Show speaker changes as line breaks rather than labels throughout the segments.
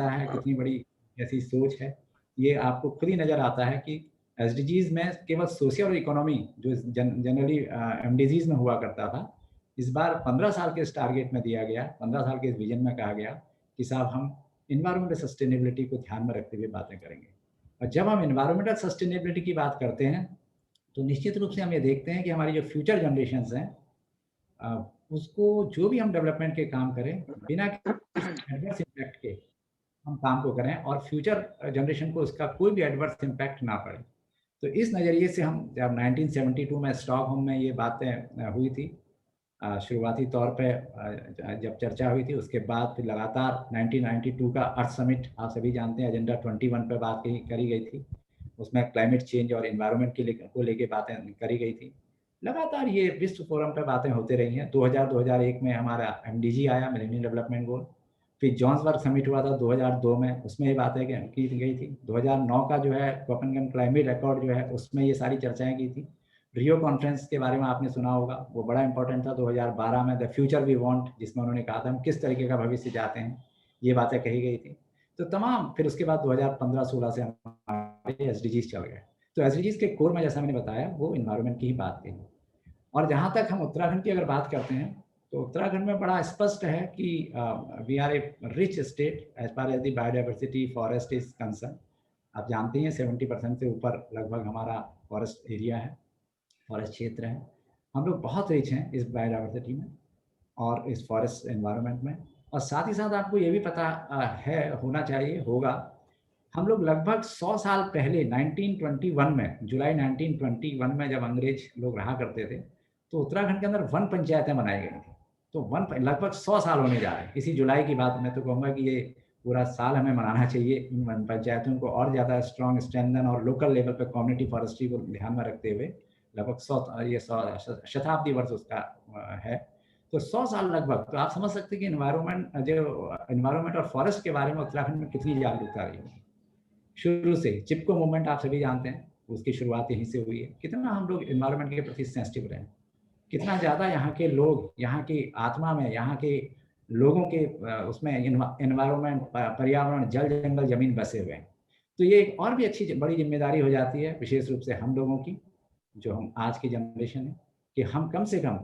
है, कितनी बड़ी ऐसी सोच है, ये आपको खुद ही नज़र आता है कि एसडीजीज़ में केवल सोशल और इकोनॉमी जो जनरली एमडीजीज़ में हुआ करता था, इस बार 15 साल के इस टारगेट में दिया गया, 15 साल के इस विज़न में कहा गया कि साहब हम एनवायरमेंटल सस्टेनेबिलिटी को ध्यान में रखते हुए बातें करेंगे। और जब हम एनवायरमेंटल सस्टेनेबिलिटी की बात करते हैं, तो निश्चित रूप से हम ये देखते हैं कि हमारी जो फ्यूचर जनरेशंस हैं, उसको जो भी हम डेवलपमेंट के काम करें, बिना किसी एडवर्स इम्पैक्ट के हम काम को करें और फ्यूचर जनरेशन को उसका कोई भी एडवर्स इम्पैक्ट ना पड़े। तो इस नज़रिए से हम जब 1972 में स्टॉकहोम में ये बातें हुई थी, शुरुआती तौर पे जब चर्चा हुई थी, उसके बाद फिर लगातार 1992 का अर्थ समिट, आप सभी जानते हैं, एजेंडा 21 पे बात करी गई थी। उसमें क्लाइमेट चेंज और एनवायरनमेंट को लेके बातें करी गई थी। लगातार ये विश्व फोरम पे बातें होती रही हैं। 2001 में हमारा एमडीजी आया, मिलेनियम डेवलपमेंट गोल। फिर जॉन्सबर्ग समिट हुआ था 2002 में, उसमें ये बातें की गई थी। 2009 का जो है कोपेनहेगन क्लाइमेट अकॉर्ड जो है, उसमें ये सारी चर्चाएं की थी। रियो कॉन्फ्रेंस के बारे में आपने सुना होगा, वो बड़ा इंपॉर्टेंट था 2012 में, द फ्यूचर वी वांट, जिसमें उन्होंने कहा था हम किस तरीके का भविष्य चाहते हैं, ये बातें कही गई थी। तो तमाम, फिर उसके बाद 2015-16 से हमारे एसडीजीज चल गए। तो एसडीजीज के कोर में, जैसा मैंने बताया, वो इन्वायरमेंट की ही बात थी। और जहाँ तक हम उत्तराखंड की अगर बात करते हैं, तो उत्तराखंड में बड़ा स्पष्ट है कि we are a rich state as far as the biodiversity forest is concern. आप जानते हैं 70% से ऊपर लगभग हमारा फॉरेस्ट एरिया है, फॉरेस्ट क्षेत्र है। हम लोग बहुत रिच हैं इस बायोडाइवर्सिटी में और इस फॉरेस्ट एनवायरनमेंट में। और साथ ही साथ आपको ये भी पता है, होना चाहिए, होगा, हम लोग लगभग 100 साल पहले 1921 में, जुलाई 1921 में जब अंग्रेज लोग रहा करते थे, तो उत्तराखंड के अंदर वन पंचायतें बनाई गई थी। तो लगभग 100 साल होने जा रहे हैं। इसी जुलाई की बात मैं तो कहूँगा कि ये पूरा साल हमें मनाना चाहिए इन वन पंचायतों को और ज़्यादा स्ट्रॉन्ग, स्ट्रेंथन और लोकल लेवल पे कम्युनिटी फॉरेस्ट्री को ध्यान में रखते हुए लगभग 100 शताब्दी वर्ष उसका है। तो 100 साल लगभग, तो आप समझ सकते हैं कि एनवायरमेंट और फॉरेस्ट के बारे में उत्तराखंड में कितनी जागरूकता रही है। शुरू से चिपको मूवमेंट आप सभी जानते हैं, उसकी शुरुआत यहीं से हुई है। कितना हम लोग एनवायरमेंट के प्रति सेंसिटिव रहे, कितना ज़्यादा यहाँ के लोग, यहाँ की आत्मा में, यहाँ के लोगों के उसमें एनवायरमेंट, पर्यावरण, जल जंगल जमीन बसे हुए हैं। तो ये एक और भी अच्छी बड़ी जिम्मेदारी हो जाती है, विशेष रूप से हम लोगों की, जो हम आज की जनरेशन है, कि हम कम से कम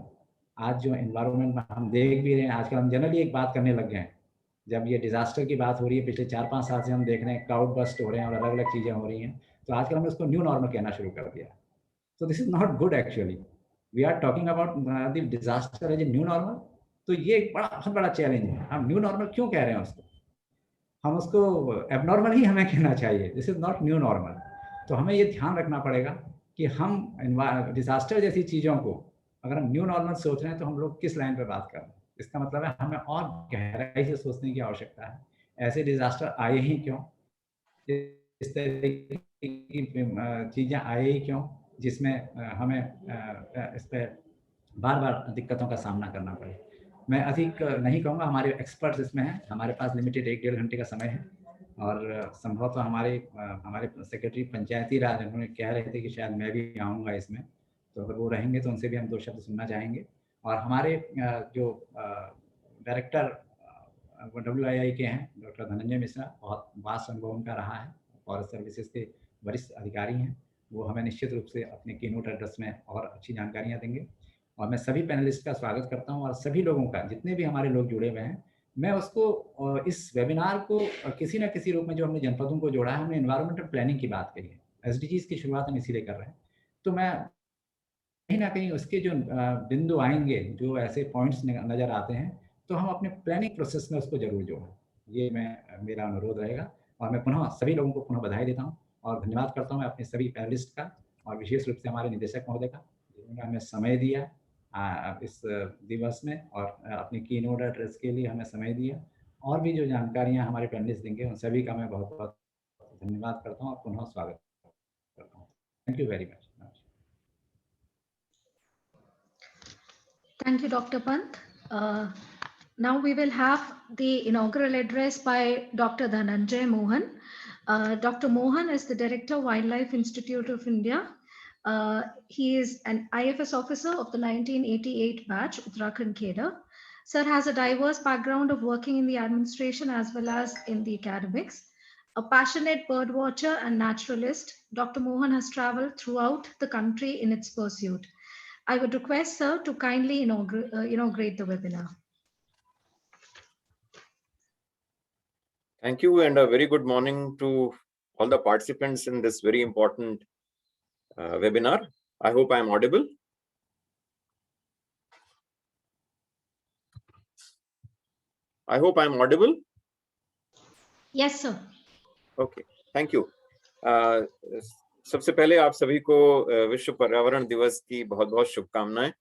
आज जो एनवायरमेंट में हम देख भी रहे हैं, आजकल हम जनरली एक बात करने लग गए हैं, जब ये डिजास्टर की बात हो रही है, पिछले 4-5 साल से हम देख रहे हैं क्लाउड बस्ट हो रहे हैं और अलग अलग चीज़ें हो रही हैं, तो आजकल हमने उसको न्यू नॉर्मल कहना शुरू कर दिया। तो this is not good actually. We are talking about the disaster as a new normal. तो ये एक बहुत बड़ा चैलेंज है। हम न्यू नॉर्मल क्यों कह रहे हैं उसको? हम उसको एबनॉर्मल ही हमें कहना चाहिए, this is not new normal. तो हमें ये ध्यान रखना पड़ेगा कि हम डिजास्टर जैसी चीज़ों को अगर हम न्यू नॉर्मल सोच रहे हैं, तो हम लोग किस लाइन पर बात कर रहे हैं। इसका मतलब है हमें और गहराई से सोचने की आवश्यकता है, ऐसे डिजास्टर आए ही क्यों, इस तरह की चीज़ें आए ही क्यों, जिसमें हमें इस पर बार बार दिक्कतों का सामना करना पड़े। मैं अधिक नहीं कहूँगा, हमारे एक्सपर्ट्स इसमें हैं, हमारे पास लिमिटेड 1-1.5 घंटे का समय है। और संभवतः हमारे सेक्रेटरी पंचायती राज, उन्होंने कह रहे थे कि शायद मैं भी आऊँगा इसमें, तो अगर वो रहेंगे तो उनसे भी हम 2 शब्द सुनना चाहेंगे। और हमारे जो डायरेक्टर WII के हैं, डॉक्टर धनंजय मिश्रा, बहुत वास्ट अनुभव उनका रहा है, फॉरेस्ट सर्विसेज के वरिष्ठ अधिकारी हैं। वो हमें निश्चित रूप से अपने कीनोट एड्रेस में और अच्छी जानकारियाँ देंगे। और मैं सभी पैनलिस्ट का स्वागत करता हूँ, और सभी लोगों का, जितने भी हमारे लोग जुड़े हुए हैं, मैं उसको इस वेबिनार को किसी न किसी रूप में, जो हमने जनपदों को जोड़ा है, हमने एनवायरमेंटल प्लानिंग की बात करी है, एसडीजीज की शुरुआत हम इसीलिए कर रहे हैं। तो मैं कहीं ना कहीं उसके जो बिंदु आएंगे, जो ऐसे पॉइंट्स नज़र आते हैं, तो हम अपने प्लानिंग प्रोसेस में उसको जरूर जोड़ें, ये मेरा अनुरोध रहेगा। और मैं पुनः सभी लोगों को पुनः बधाई देता हूँ और धन्यवाद करता हूँ मैं अपने सभी पैनलिस्ट का, और विशेष रूप से हमारे निदेशक महोदय का, जिन्होंने हमें समय दिया इस दिवस में, और अपने कीनोट एड्रेस के लिए हमें समय दिया। और भी जो जानकारियाँ हमारे पैनलिस्ट देंगे, उन सभी का मैं बहुत बहुत धन्यवाद करता हूँ और पुनः स्वागत करता हूँ। Thank you very much.
Thank you, Dr. Pant. Now we will have the inaugural address by Dr. Dhananjay Mohan. Dr. Mohan is the Director, Wildlife Institute of India. He is an IFS officer of the 1988 batch, Uttarakhand Kheder. Sir has a diverse background of working in the administration as well as in the academics. A passionate bird watcher and naturalist, Dr. Mohan has traveled throughout the country in its pursuit. I would request Sir to kindly inaugurate the webinar.
Thank you, and a very good morning to all the participants in this very important webinar. I hope I am audible. I hope I am audible.
Yes, sir.
Okay, thank you. सबसे पहले आप सभी को विश्व पर्यावरण दिवस की बहुत-बहुत शुभकामनाएं।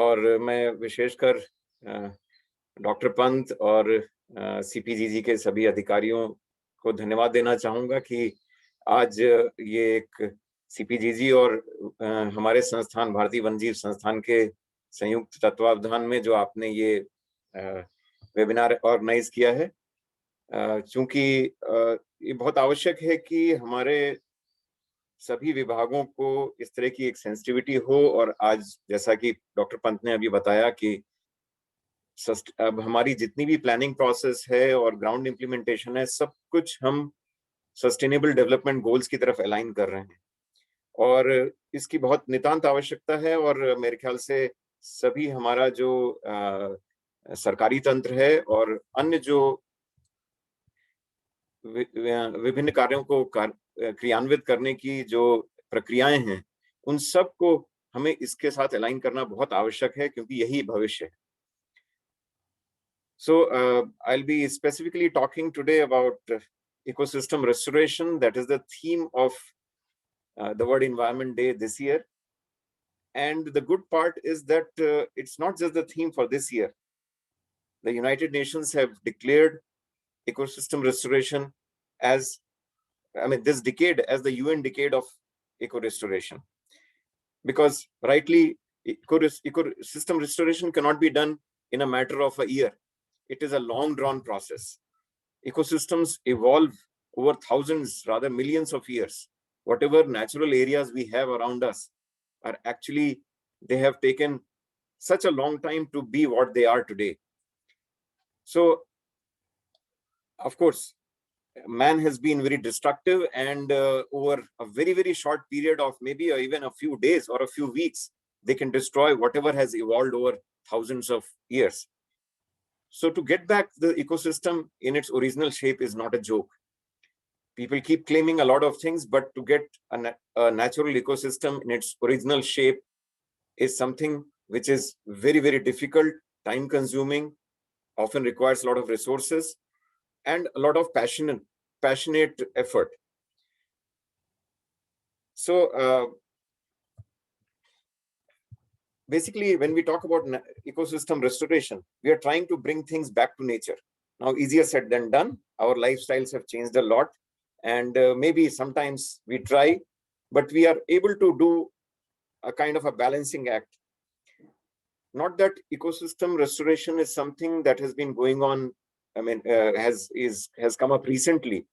और मैं विशेषकर डॉक्टर पंत और सीपीजीजी के सभी अधिकारियों को धन्यवाद देना चाहूंगा कि आज ये एक सीपीजीजी और हमारे संस्थान भारतीय वन्यजीव संस्थान के संयुक्त तत्वावधान में जो आपने ये वेबिनार ऑर्गेनाइज किया है, चूंकि ये बहुत आवश्यक है कि हमारे सभी विभागों को इस तरह की एक सेंसिटिविटी हो। और आज जैसा कि डॉक्टर पंत ने अभी बताया कि अब हमारी जितनी भी प्लानिंग प्रोसेस है और ग्राउंड इम्प्लीमेंटेशन है, सब कुछ हम सस्टेनेबल डेवलपमेंट गोल्स की तरफ अलाइन कर रहे हैं और इसकी बहुत नितांत आवश्यकता है। और मेरे ख्याल से सभी हमारा जो सरकारी तंत्र है और अन्य जो विभिन्न कार्यों को क्रियान्वित करने की जो प्रक्रियाएं हैं, उन सब को हमें इसके साथ अलाइन करना बहुत आवश्यक है, क्योंकि यही भविष्य है। So I'll be specifically talking today about ecosystem restoration. That is the theme of the World Environment Day this year. And the good part is that it's not just the theme for this year. The United Nations have declared ecosystem restoration as, this decade as the UN decade of eco-restoration. Because rightly, ecosystem restoration cannot be done in a matter of a year. It is a long-drawn process. Ecosystems evolve over thousands, rather millions of years. Whatever natural areas we have around us are actually, they have taken such a long time to be what they are today. So, of course, man has been very destructive, and over a very, very short period of maybe even a few days or a few weeks, they can destroy whatever has evolved over thousands of years. So to get back the ecosystem in its original shape is not a joke. People keep claiming a lot of things, but to get a natural ecosystem in its original shape is something which is very, very difficult, time consuming, often requires a lot of resources and a lot of passionate effort. So basically, when we talk about ecosystem restoration, we are trying to bring things back to nature. Now, easier said than done. Our lifestyles have changed a lot, and maybe sometimes we try, but we are able to do a kind of a balancing act. Not that ecosystem restoration is something that has been going on, has come up recently.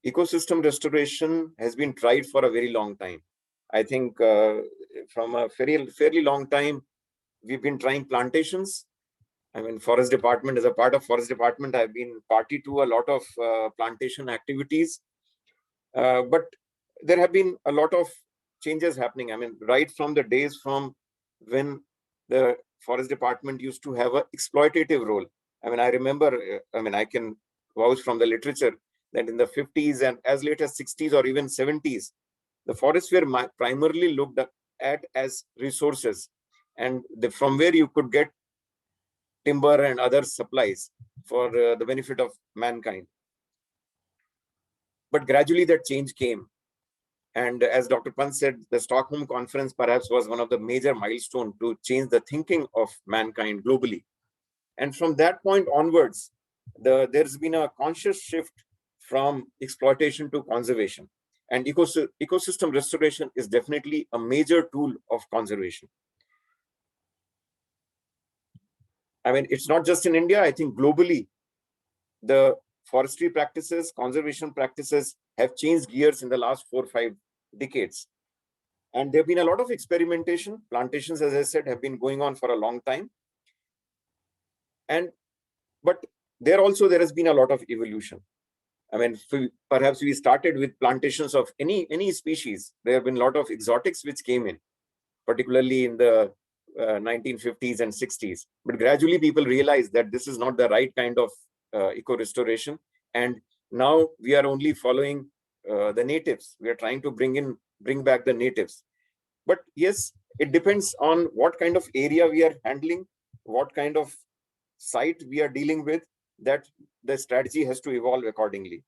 Ecosystem restoration has been tried for a very long time. I think from a fairly long time, we've been trying plantations. Forest department, as a part of forest department, I've been party to a lot of plantation activities. But there have been a lot of changes happening. Right from the days from when the forest department used to have an exploitative role. I remember, I can vouch from the literature that in the 50s and as late as 60s or even 70s, the forests were primarily looked at as resources, and from where you could get timber and other supplies for the benefit of mankind. But gradually that change came. And as Dr. Pant said, the Stockholm Conference perhaps was one of the major milestones to change the thinking of mankind globally. And from that point onwards, there's been a conscious shift from exploitation to conservation. And ecosystem restoration is definitely a major tool of conservation. It's not just in India. I think globally, the forestry practices, conservation practices have changed gears in the last 4 or 5 decades. And there have been a lot of experimentation. Plantations, as I said, have been going on for a long time. But there has been a lot of evolution. I mean, perhaps we started with plantations of any species. There have been a lot of exotics which came in, particularly in the 1950s and 60s. But gradually people realized that this is not the right kind of eco-restoration. And now we are only following the natives. We are trying to bring back the natives. But yes, it depends on what kind of area we are handling, what kind of site we are dealing with, that the strategy has to evolve accordingly.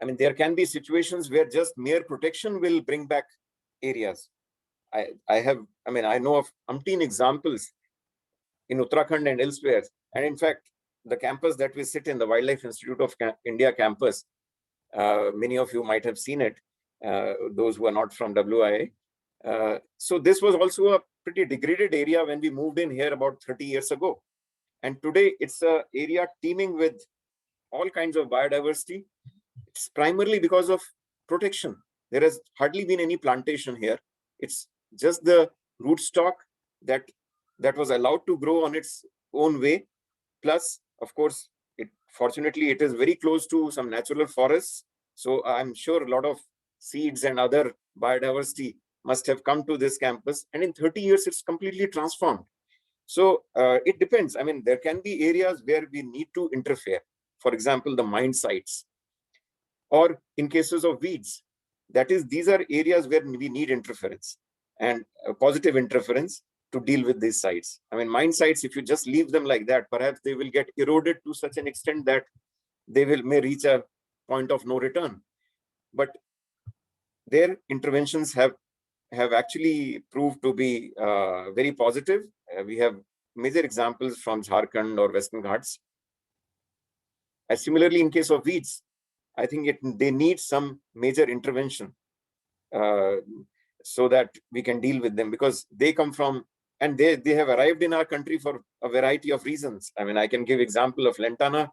I mean, there can be situations where just mere protection will bring back areas. I know of umpteen examples in Uttarakhand and elsewhere. And in fact, the campus that we sit in, the Wildlife Institute of India campus, many of you might have seen it, those who are not from WIA. So this was also a pretty degraded area when we moved in here about 30 years ago. And today it's an area teeming with all kinds of biodiversity. It's primarily because of protection. There has hardly been any plantation here. It's just the rootstock that was allowed to grow on its own way. Plus, of course, fortunately, it is very close to some natural forests. So I'm sure a lot of seeds and other biodiversity must have come to this campus. And in 30 years, it's completely transformed. So it depends. I mean, there can be areas where we need to interfere. For example, the mine sites. Or in cases of weeds. That is, these are areas where we need interference and positive interference to deal with these sites. I mean, mine sites, if you just leave them like that, perhaps they will get eroded to such an extent that they may reach a point of no return. But their interventions have actually proved to be very positive. We have major examples from Jharkhand or Western Ghats. And similarly, in case of weeds, I think they need some major intervention so that we can deal with them, because they come from, and they have arrived in our country for a variety of reasons. I mean, I can give example of lantana,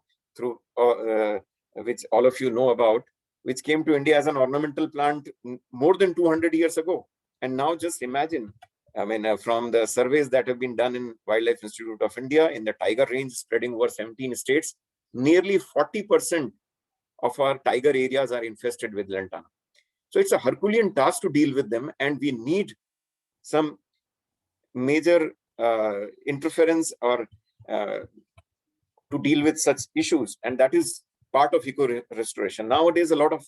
which all of you know about, which came to India as an ornamental plant more than 200 years ago. And now just imagine, I mean, from the surveys that have been done in Wildlife Institute of India in the tiger range spreading over 17 states, nearly 40% of our tiger areas are infested with lantana. So it's a Herculean task to deal with them, and we need some major interference or to deal with such issues, and that is part of eco-restoration. Nowadays, a lot of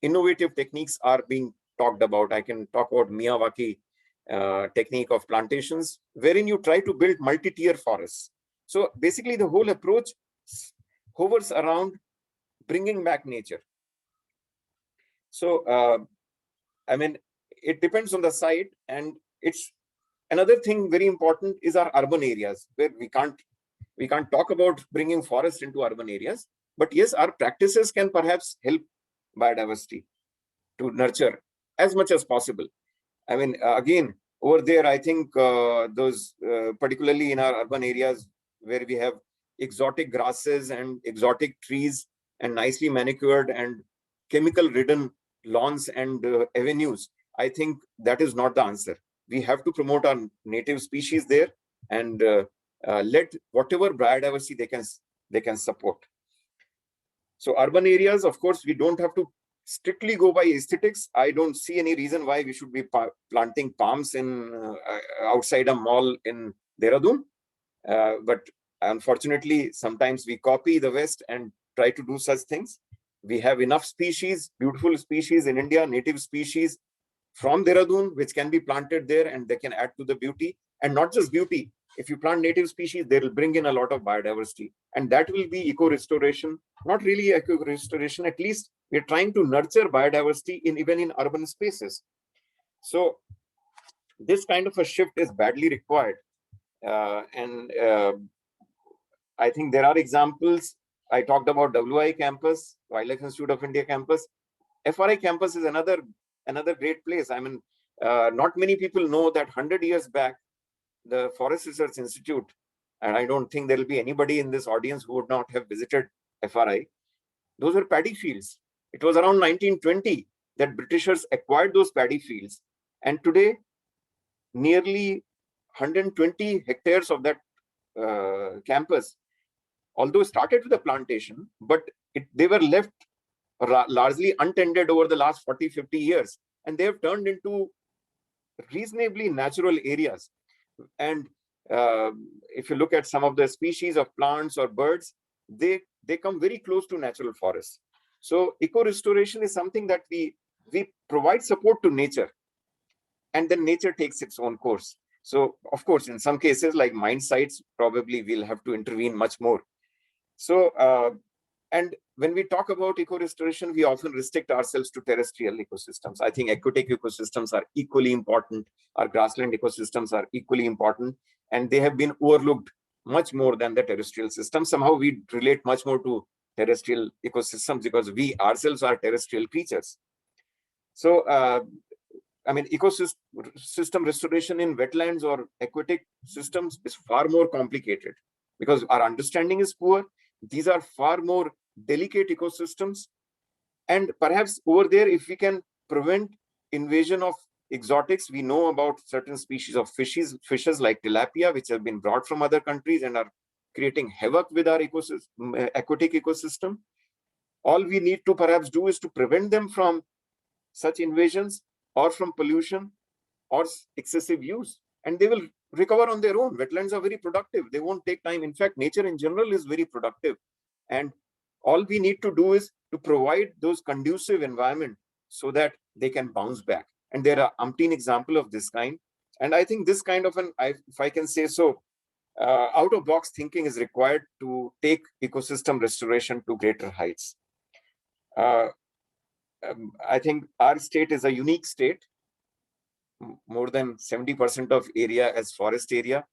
innovative techniques are being talked about. I can talk about Miyawaki technique of plantations, wherein you try to build multi-tier forests. So basically, the whole approach hovers around bringing back nature. So, I mean, it depends on the site, and it's another thing very important is our urban areas, where we can't talk about bringing forest into urban areas, but yes, our practices can perhaps help biodiversity to nurture as much as possible. I mean, again, over there, I think those, particularly in our urban areas where we have exotic grasses and exotic trees and nicely manicured and chemical-ridden lawns and avenues, I think that is not the answer. We have to promote our native species there and let whatever biodiversity they can support. So urban areas, of course, we don't have to strictly go by aesthetics. I don't see any reason why we should be planting palms in outside a mall in Dehradun. But unfortunately, sometimes we copy the West and try to do such things. We have enough species, beautiful species in India, native species from Dehradun, which can be planted there, and they can add to the beauty. And not just beauty. If you plant native species, they will bring in a lot of biodiversity. And that will be eco-restoration. Not really eco-restoration, at least we're trying to nurture biodiversity even in urban spaces. So this kind of a shift is badly required. I think there are examples. I talked about WI campus, Wildlife Institute of India campus. FRI campus is another great place. I mean, not many people know that 100 years back, the Forest Research Institute, and I don't think there will be anybody in this audience who would not have visited FRI. Those were paddy fields. It was around 1920 that Britishers acquired those paddy fields And today, nearly 120 hectares of that campus, although started with a plantation, but they were left largely untended over the last 40, 50 years. And they have turned into reasonably natural areas. And if you look at some of the species of plants or birds, they come very close to natural forests. So eco-restoration is something that we provide support to nature, and then nature takes its own course. So of course, in some cases like mine sites, probably we'll have to intervene much more. So and when we talk about eco-restoration, we often restrict ourselves to terrestrial ecosystems. I think aquatic ecosystems are equally important. Our grassland ecosystems are equally important, and they have been overlooked much more than the terrestrial systems. Somehow we relate much more to terrestrial ecosystems because we ourselves are terrestrial creatures. So, I mean, ecosystem restoration in wetlands or aquatic systems is far more complicated because our understanding is poor. These are far more delicate ecosystems. And perhaps over there, if we can prevent invasion of exotics, we know about certain species of fishes like tilapia, which have been brought from other countries and are creating havoc with our aquatic ecosystem. All we need to perhaps do is to prevent them from such invasions or from pollution or excessive use, and they will recover on their own. Wetlands are very productive. They won't take time. In fact, nature in general is very productive. And all we need to do is to provide those conducive environment so that they can bounce back. And there are umpteen examples of this kind. And I think this kind of if I can say so, out-of-box thinking is required to take ecosystem restoration to greater heights. I think our state is a unique state. More than 70% of area as forest area,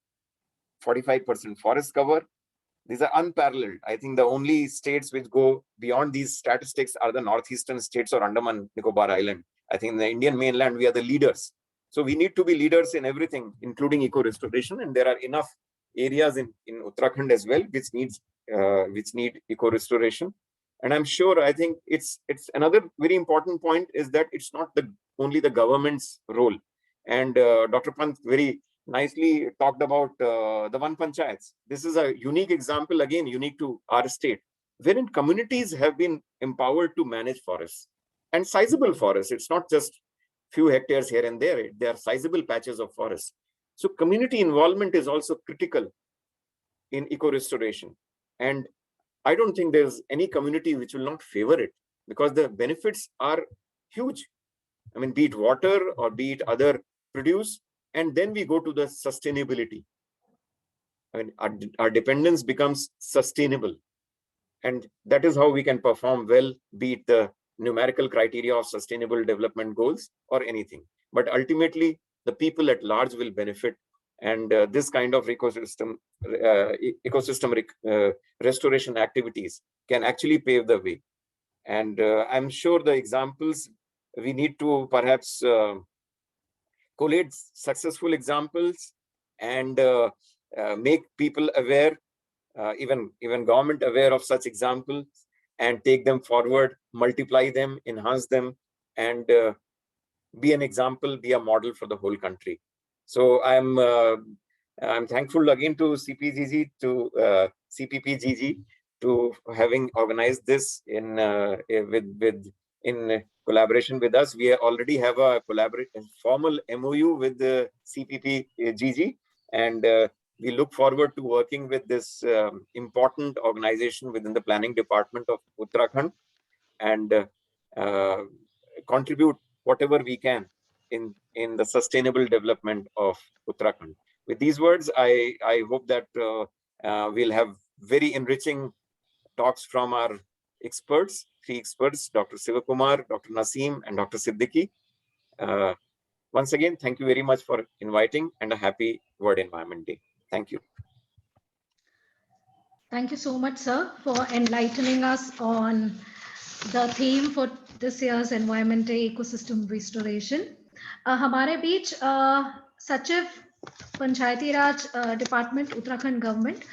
45% forest cover. These are unparalleled. I think the only states which go beyond these statistics are the northeastern states or Andaman Nicobar Island. I think in the Indian mainland, we are the leaders. So we need to be leaders in everything, including eco-restoration. And there are enough areas in Uttarakhand as well, which need eco-restoration. And I'm sure, I think it's another very important point is that it's not only the government's role. And Dr. Pant very nicely talked about the Van Panchayats. This is a unique example, again, unique to our state, wherein communities have been empowered to manage forests and sizable forests. It's not just few hectares here and there. They are sizable patches of forest. So community involvement is also critical in eco-restoration. And I don't think there's any community which will not favor it because the benefits are huge. I mean, be it water or be it other produce, and then we go to the sustainability. I mean, our dependence becomes sustainable. And that is how we can perform well, be it the numerical criteria of sustainable development goals or anything. But ultimately, the people at large will benefit. And this kind of ecosystem restoration activities can actually pave the way. And I'm sure the examples, we need to perhaps collate successful examples and make people aware, even government aware of such examples, and take them forward, multiply them, enhance them, and be an example, be a model for the whole country. So I'm thankful again to CPPGG to having organized this in collaboration with us. We already have a formal MOU with the CPPGG, and we look forward to working with this important organization within the planning department of Uttarakhand and contribute whatever we can in the sustainable development of Uttarakhand. With these words, I hope that we'll have very enriching talks from our experts, three experts, Dr. Sivakumar, Dr. Naseem, and Dr. Siddiqui. Once again, thank you very much for inviting, and a happy World Environment Day. Thank you.
Thank you so much, sir, for enlightening us on the theme for this year's Environment Day, Ecosystem Restoration. हमारे बीच सचिव Panchayati Raj department Uttarakhand government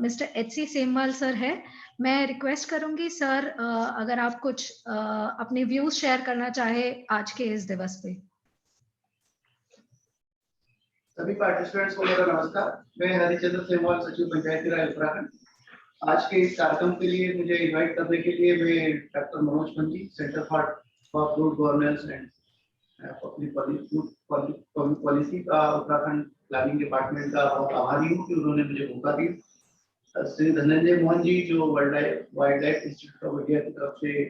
mister H C. Semwal sir है. मैं request करूंगी sir, अगर आप कुछ अपने व्यूज शेयर करना चाहे आज के इस दिवस पे.
सभी पार्टिसिपेंट्स को मेरा नमस्कार। मैं हरिचंद्र सेमवाल, सचिव पंचायती राज उत्तराखंड। आज के इस कार्यक्रम के लिए मुझे इनवाइट करने के लिए मैं डॉक्टर मनोज पंजी, centre for good governance and public policy का उत्तराखंड प्लानिंग डिपार्टमेंट का बहुत आभारी हूँ कि उन्होंने मुझे मौका दिया। श्री धनंजय मोहन जी जो wild life institute of India की तरफ से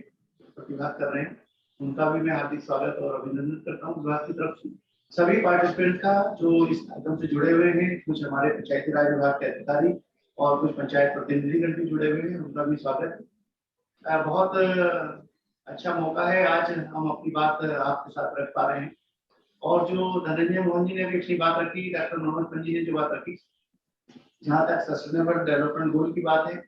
प्रतिभाग कर रहे हैं, उनका भी मैं हार्दिक स्वागत और अभिनंदन करता हूँ विभाग की तरफ से। सभी पार्टिसिपेंट का जो इस कार्यक्रम से जुड़े हुए हैं, कुछ हमारे पंचायती राज विभाग के अधिकारी और कुछ पंचायत प्रतिनिधिगण भी जुड़े हुए हैं, उनका भी स्वागत है। बहुत अच्छा मौका है, आज हम अपनी बात आपके साथ रख पा रहे हैं। और जो धनंजय मोहन जी ने भी अच्छी बात रखी, डॉक्टर मनोज पंजी ने जो बात रखी, जहाँ तक सस्टेनेबल डेवलपमेंट गोल की बात है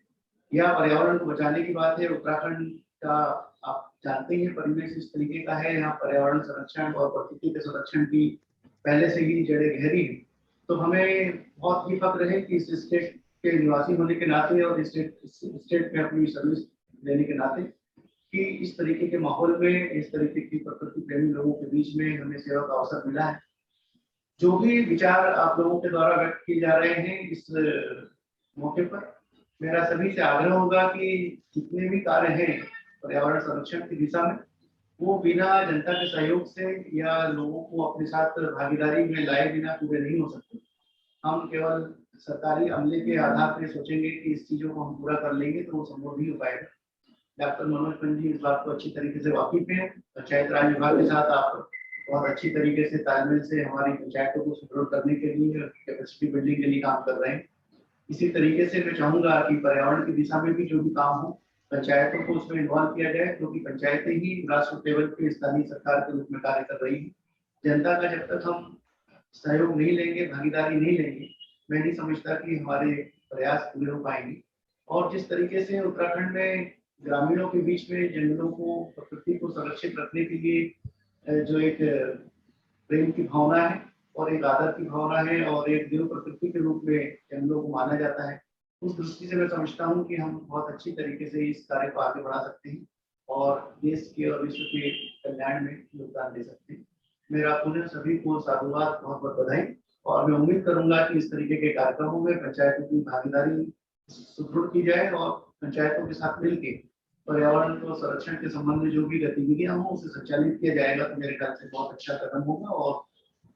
या पर्यावरण को बचाने की बात है, उत्तराखंड का आप जानते हैं परिवेश इस तरीके का है, यहाँ पर्यावरण संरक्षण और प्रकृति के संरक्षण की पहले से ही जड़ें गहरी है। तो हमें बहुत ही फक्र है कि इस स्टेट के निवासी होने के नाते और स्टेट में अपनी सर्विस देने के नाते कि इस तरीके के माहौल में, इस तरीके की प्रकृति प्रेमी लोगों के बीच में हमें सेवा का अवसर मिला है। जो भी विचार आप लोगों के द्वारा व्यक्त किए जा रहे हैं इस मौके पर, मेरा सभी से आग्रह होगा कि जितने भी कार्य हैं पर्यावरण संरक्षण की दिशा में, वो बिना जनता के सहयोग से या लोगों को अपने साथ भागीदारी में लाए बिना पूरे नहीं हो सकते। हम केवल सरकारी अमले के आधार पर सोचेंगे कि इस चीजों को हम पूरा कर लेंगे तो वो संभव नहीं हो पाएगा। डॉक्टर मनोज पंजी इस बात को अच्छी तरीके से वाकिफ है। पंचायत राज विभाग के साथ आप बहुत अच्छी तरीके से तालमेल से हमारी पंचायतों को सुदृढ़ करने के लिए, कैपेसिटी बिल्डिंग के लिए काम कर रहे हैं। इसी तरीके से मैं चाहूंगा कि पर्यावरण की दिशा में भी जो भी काम हो, पंचायतों को उसमें इन्वॉल्व किया जाए, क्योंकि पंचायतें ही राष्ट्रीय लेवल पे स्थानीय सरकार के रूप में कार्य कर रही है। जनता का जब तक हम सहयोग नहीं लेंगे, भागीदारी नहीं लेंगे, मैं नहीं समझता कि हमारे प्रयास पूरे हो पाएंगे। और जिस तरीके से उत्तराखंड में ग्रामीणों के बीच में जंगलों को, प्रकृति को संरक्षित रखने के लिए जो एक प्रेम की भावना है और एक आदर की भावना है और एक देव प्रकृति के रूप में जंगलों को माना जाता है, उस दृष्टि से मैं समझता हूँ कि हम बहुत अच्छी तरीके से इस कार्य को आगे बढ़ा सकते हैं और देश के और विश्व के कल्याण में योगदान दे सकते हैं। मेरा पुनः सभी को साधुवाद, बहुत बहुत बधाई। और मैं उम्मीद करूंगा कि इस तरीके के कार्यक्रमों में पंचायतों की भागीदारी सुदृढ़ की जाए और पंचायतों के साथ मिलकर पर्यावरण को संरक्षण के संबंध में जो भी गतिविधियां हों उसे संचालित किया जाएगा तो मेरे ख्याल से बहुत अच्छा कदम होगा और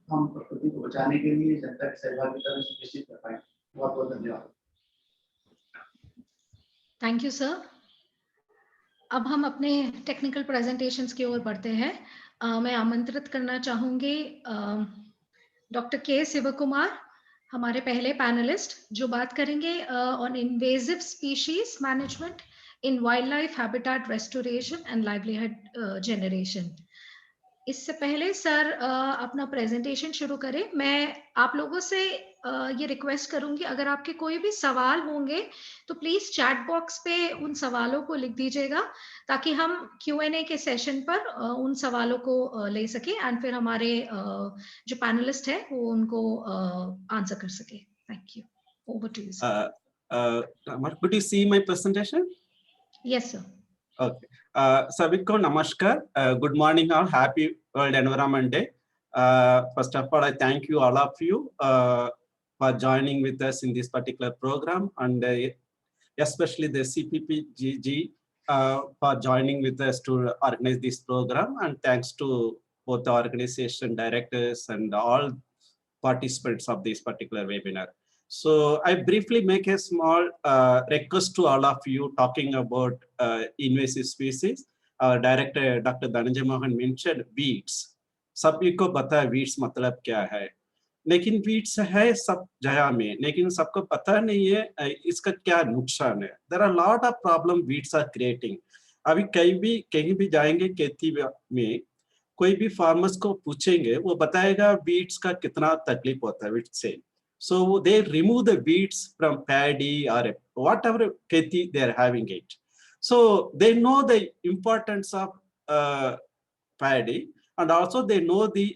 हम प्रकृति को बचाने के लिए जनता की सहभागिता भी सुनिश्चित कर पाएंगे। बहुत बहुत धन्यवाद।
Thank you sir. अब हम अपने टेक्निकल प्रेजेंटेशंस की ओर बढ़ते हैं। मैं आमंत्रित करना चाहूंगी डॉक्टर के शिव कुमार, हमारे पहले पैनलिस्ट, जो बात करेंगे on invasive species management in wild life habitat restoration and livelihood generation. इससे पहले सर अपना प्रेजेंटेशन शुरू करें, मैं आप लोगों से ये रिक्वेस्ट करूंगी, अगर आपके कोई भी सवाल होंगे तो प्लीज चैट बॉक्स पे उन सवालों को लिख दीजिएगा ताकि हम Q&A के सेशन पर उन सवालों को ले सके एंड फिर हमारे जो पैनलिस्ट है वो उनको आंसर कर सके। Thank you. Over to you sir.
Could you see my presentation?
Yes sir.
Okay. Sabiko namaskar. Good morning all. Happy World Environment Day. First of all, I thank you all of you for joining with us in this particular program, and especially the CPPGG for joining with us to organize this program. And thanks to both the organization directors and all participants of this particular webinar. So I briefly make a small request to all of you talking about invasive species. Our director, Dr. Dhananjay Mohan, mentioned weeds. सभी को पता है weeds मतलब क्या है, लेकिन weeds है सब जगह में, लेकिन सबको पता नहीं है इसका क्या नुकसान है. There are a lot of problem weeds are creating. अभी कहीं भी जाएंगे खेती में, कोई भी फार्मर्स को पूछेंगे, वो बताएगा weeds का कितना तकलीफ होता है weeds से. So they remove the weeds from paddy or whatever खेती they are having it. So they know the importance of paddy, and also they know the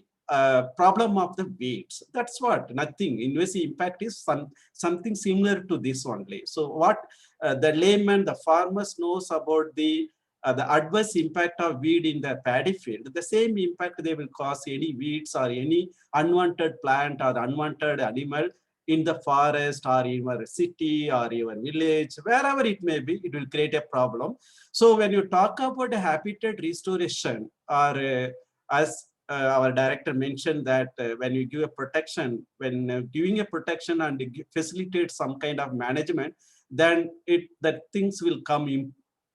problem of the weeds. That's what, nothing. Invasive impact is something similar to this only. So what the layman, the farmers knows about the the adverse impact of weed in the paddy field, the same impact they will cause any weeds or any unwanted plant or unwanted animal in the forest or in your city or your village, wherever it may be, it will create a problem. So when you talk about a habitat restoration, or as our director mentioned that when you give a protection, when giving a protection and facilitate some kind of management, then that things will come in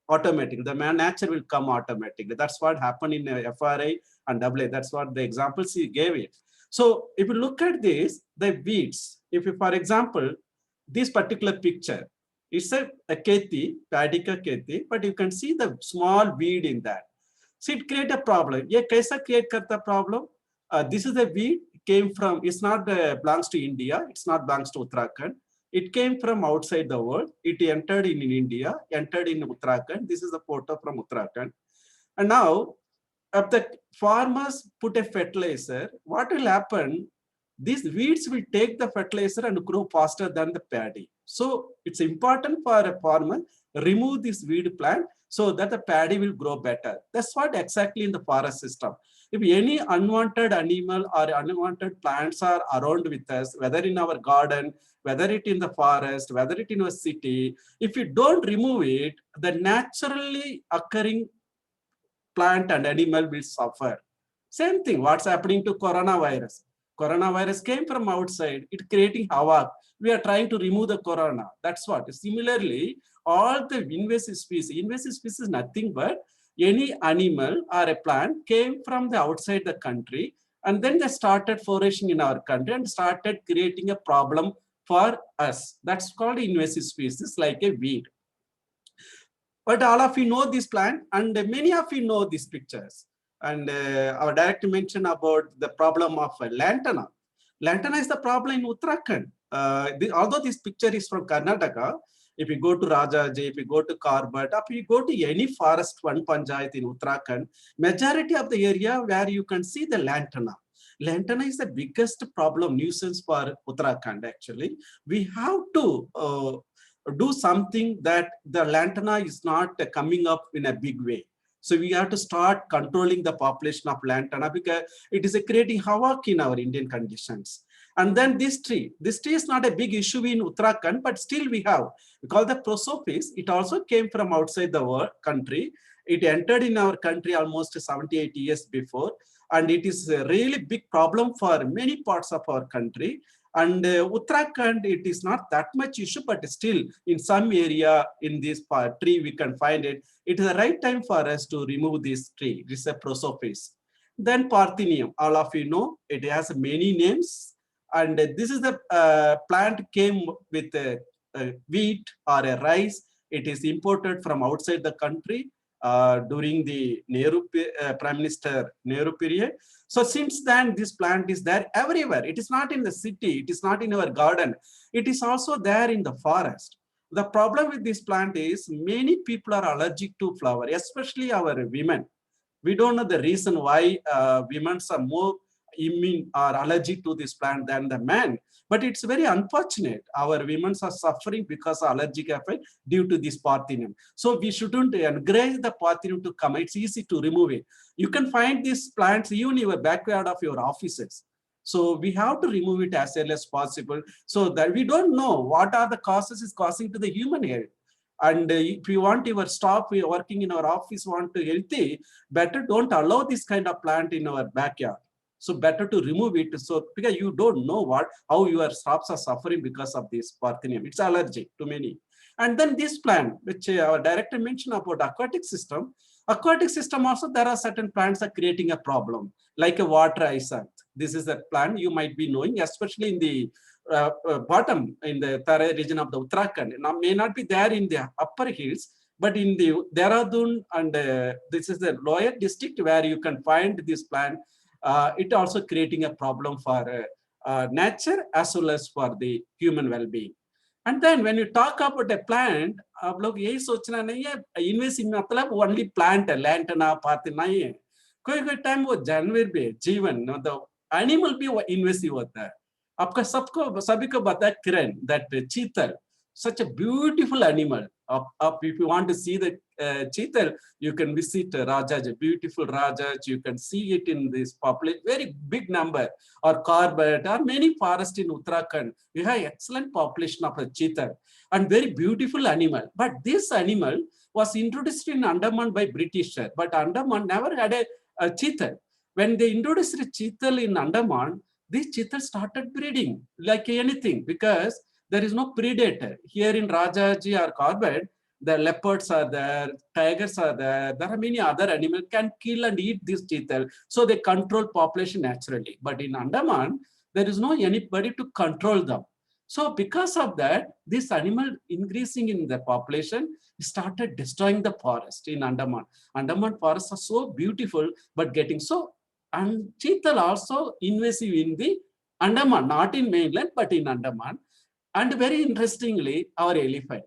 automatically. The nature will come automatically. That's what happened in FRA and AA. That's what the examples he gave it. So if you look at this, the weeds, if you, for example, this particular picture, it's a kheti, paddy ka kheti, but you can see the small weed in that. So it create a problem. Ye kaisa create karta problem? This is a weed, came from, it's not belongs to India, it's not belongs to Uttarakhand. It came from outside the world. It entered in India, entered in Uttarakhand. This is a photo from Uttarakhand. And now, if the farmers put a fertilizer, what will happen? These weeds will take the fertilizer and grow faster than the paddy. So it's important for a farmer remove this weed plant so that the paddy will grow better. That's what exactly in the forest system. If any unwanted animal or unwanted plants are around with us, whether in our garden, whether it in the forest, whether it in a city, if you don't remove it, the naturally occurring plant and animal will suffer. Same thing, what's happening to coronavirus? Coronavirus came from outside, it creating havoc. We are trying to remove the corona. That's what. Similarly, all the invasive species is nothing but any animal or a plant came from the outside the country, and then they started flourishing in our country and started creating a problem for us. That's called invasive species, like a weed. But all of you know this plant, and many of you know these pictures. And our director mentioned about the problem of lantana. Lantana is the problem in Uttarakhand. Although this picture is from Karnataka, if you go to Rajaji, if you go to Karbat, if you go to any forest one panchayat in Uttarakhand, majority of the area where you can see the lantana. Lantana is the biggest problem, nuisance for Uttarakhand actually. We have to do something that the lantana is not coming up in a big way. So we have to start controlling the population of lantana because it is creating havoc in our Indian conditions. And then this tree is not a big issue in Uttarakhand, but still we have, we call the Prosopis. It also came from outside the world country. It entered in our country almost 70-80 years before. And it is a really big problem for many parts of our country. And Uttarakhand, it is not that much issue, but still in some area in this tree, we can find it. It is the right time for us to remove this tree. This is a Prosopis. Then Parthenium, all of you know, it has many names. And this is the plant came with a wheat or a rice. It is imported from outside the country during the Nehru, Prime Minister Nehru period. So since then, this plant is there everywhere. It is not in the city. It is not in our garden. It is also there in the forest. The problem with this plant is many people are allergic to flower, especially our women. We don't know the reason why women are more immune or allergic to this plant than the men. But it's very unfortunate. Our women are suffering because of allergic effect due to this Parthenium. So we shouldn't encourage the Parthenium to come. It's easy to remove it. You can find these plants even in your backyard of your offices. So we have to remove it as early as possible so that we don't know what are the causes is causing to the human health. And if you want your staff working in our office want to healthy, better don't allow this kind of plant in our backyard. So better to remove it. So because you don't know how your staffs are suffering because of this Parthenium. It's allergic to many. And then this plant, which our director mentioned about aquatic system. Aquatic system also, there are certain plants are creating a problem, like a water hyacinth. This is a plant you might be knowing, especially in the bottom, in the Tarai region of the Uttarakhand. Now may not be there in the upper hills, but in the Dehradun and this is the lower district where you can find this plant. It also creating a problem for nature as well as for the human well-being. And then when you talk about a plant, आप लोग यही सोचना नहीं है invasive मतलब only plant lantana पाते नहीं है कोई टाइम वो जानवर भी जीवन मतलब एनिमल भी वो इन्वेसिव होता है आपका सबको सभी को पता है किरण दैट चीतल such a beautiful animal. If you want to see the cheetal, you can visit Rajaj, beautiful Rajaj. You can see it in this population, very big number, or Corbett, or many forests in Uttarakhand. We have excellent population of a cheetal and very beautiful animal. But this animal was introduced in Andaman by Britishers, but Andaman never had a cheetal. When they introduced a cheetal in Andaman, these cheetals started breeding like anything because there is no predator. Here in Rajaji or Corbett, the leopards are there, tigers are there, there are many other animals can kill and eat this cheetal. So they control population naturally. But in Andaman, there is no anybody to control them. So because of that, this animal increasing in the population started destroying the forest in Andaman. Andaman forests are so beautiful, but getting so, and cheetal also invasive in the Andaman, not in mainland, but in Andaman. And very interestingly, our elephant.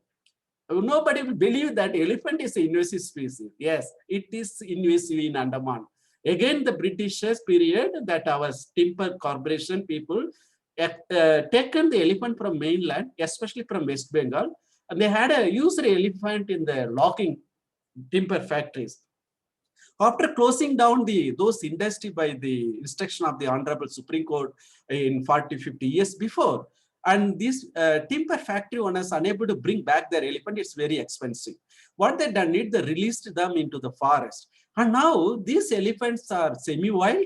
Nobody will believe that elephant is an invasive species. Yes, it is invasive in Andaman. Again, the Britishers period that our timber corporation people taken the elephant from mainland, especially from West Bengal, and they had a used elephant in the logging timber factories. After closing down those industry by the instruction of the Honorable Supreme Court in 40, 50 years before, and this timber factory owners unable to bring back their elephant, it's very expensive. What they done is they released them into the forest. And now these elephants are semi-wild.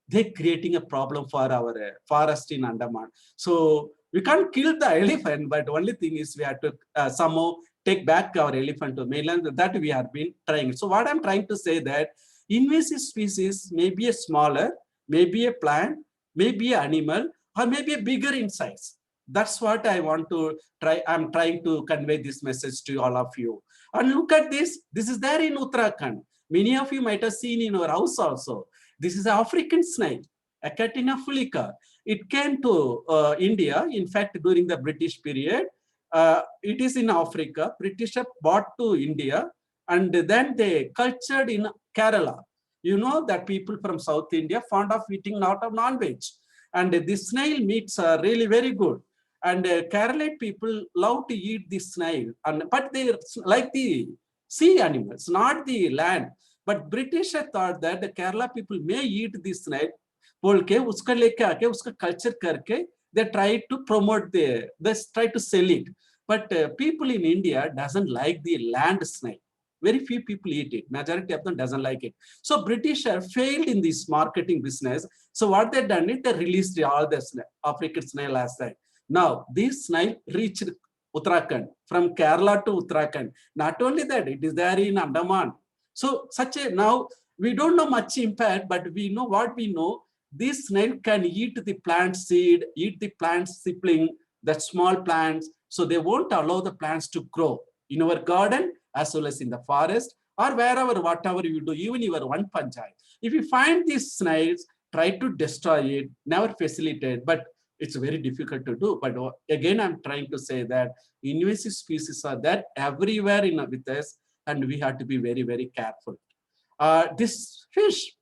They're creating a problem for our forest in Andaman. So we can't kill the elephant, but the only thing is we have to somehow take back our elephant to mainland. That we have been trying. So what I'm trying to say that invasive species may be a smaller, maybe a plant, maybe an animal, or maybe a bigger in size. That's what I want to try. I'm trying to convey this message to all of you. And look at this. This is there in Uttarakhand. Many of you might have seen in your house also. This is an African snail, Achatina fulica. It came to India, in fact, during the British period. It is in Africa. British brought to India, and then they cultured in Kerala. You know that people from South India fond of eating a lot of non-veg. And this snail meats are really very good. And Kerala people love to eat this snail, but they like the sea animals, not the land. But British thought that the Kerala people may eat this snail, बोल के उसका लेके आके उसका culture करके they try to promote they try to sell it. But people in India doesn't like the land snail. Very few people eat it. Majority of them doesn't like it. So British failed in this marketing business. So what they done is they released all the African snail as that. Now this snail reached Uttarakhand, from Kerala to Uttarakhand. Not only that, it is there in Andaman. So now we don't know much impact, but we know what we know. This snail can eat the plant seed, eat the plant sibling, the small plants. So they won't allow the plants to grow in our garden as well as in the forest or wherever, whatever you do, even your one panchayat. If you find these snails, try to destroy it, never facilitate, but it's very difficult to do. But again, I'm trying to say that invasive species are there everywhere with us, and we have to be very, very careful. This fish,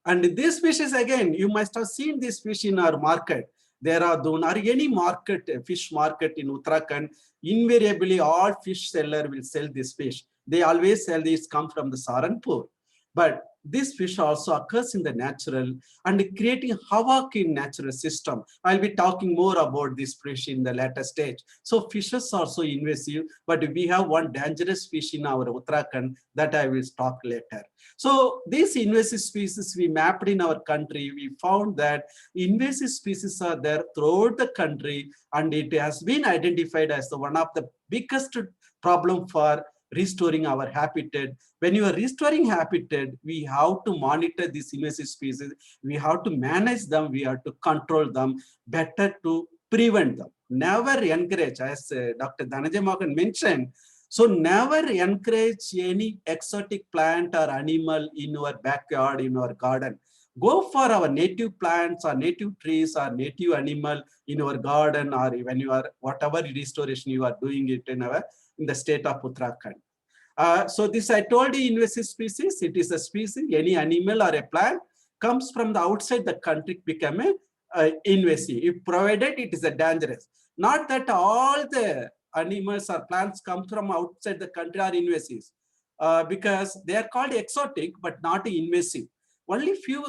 and this fish is again, you must have seen this fish in our market. There are any market, fish market in Uttarakhand, invariably all fish seller will sell this fish. They always sell this come from the Saranpur. But this fish also occurs in the natural and creating havoc in natural system. I'll be talking more about this fish in the later stage. So fishes are also invasive, but we have one dangerous fish in our Uttarakhand that I will talk later. So these invasive species we mapped in our country, we found that invasive species are there throughout the country, and it has been identified as one of the biggest problem for restoring our habitat. When you are restoring habitat, we have to monitor these invasive species. We have to manage them. We have to control them better to prevent them. Never encourage, as Dr. Dhananjay Mohan mentioned, so never encourage any exotic plant or animal in your backyard, in your garden. Go for our native plants or native trees or native animal in your garden, or when you are, whatever restoration you are doing it in the state of Uttarakhand. So this I told you, invasive species, it is a species, any animal or a plant comes from the outside the country become invasive. If provided it is a dangerous. Not that all the animals or plants come from outside the country are invasive because they are called exotic but not invasive. Only few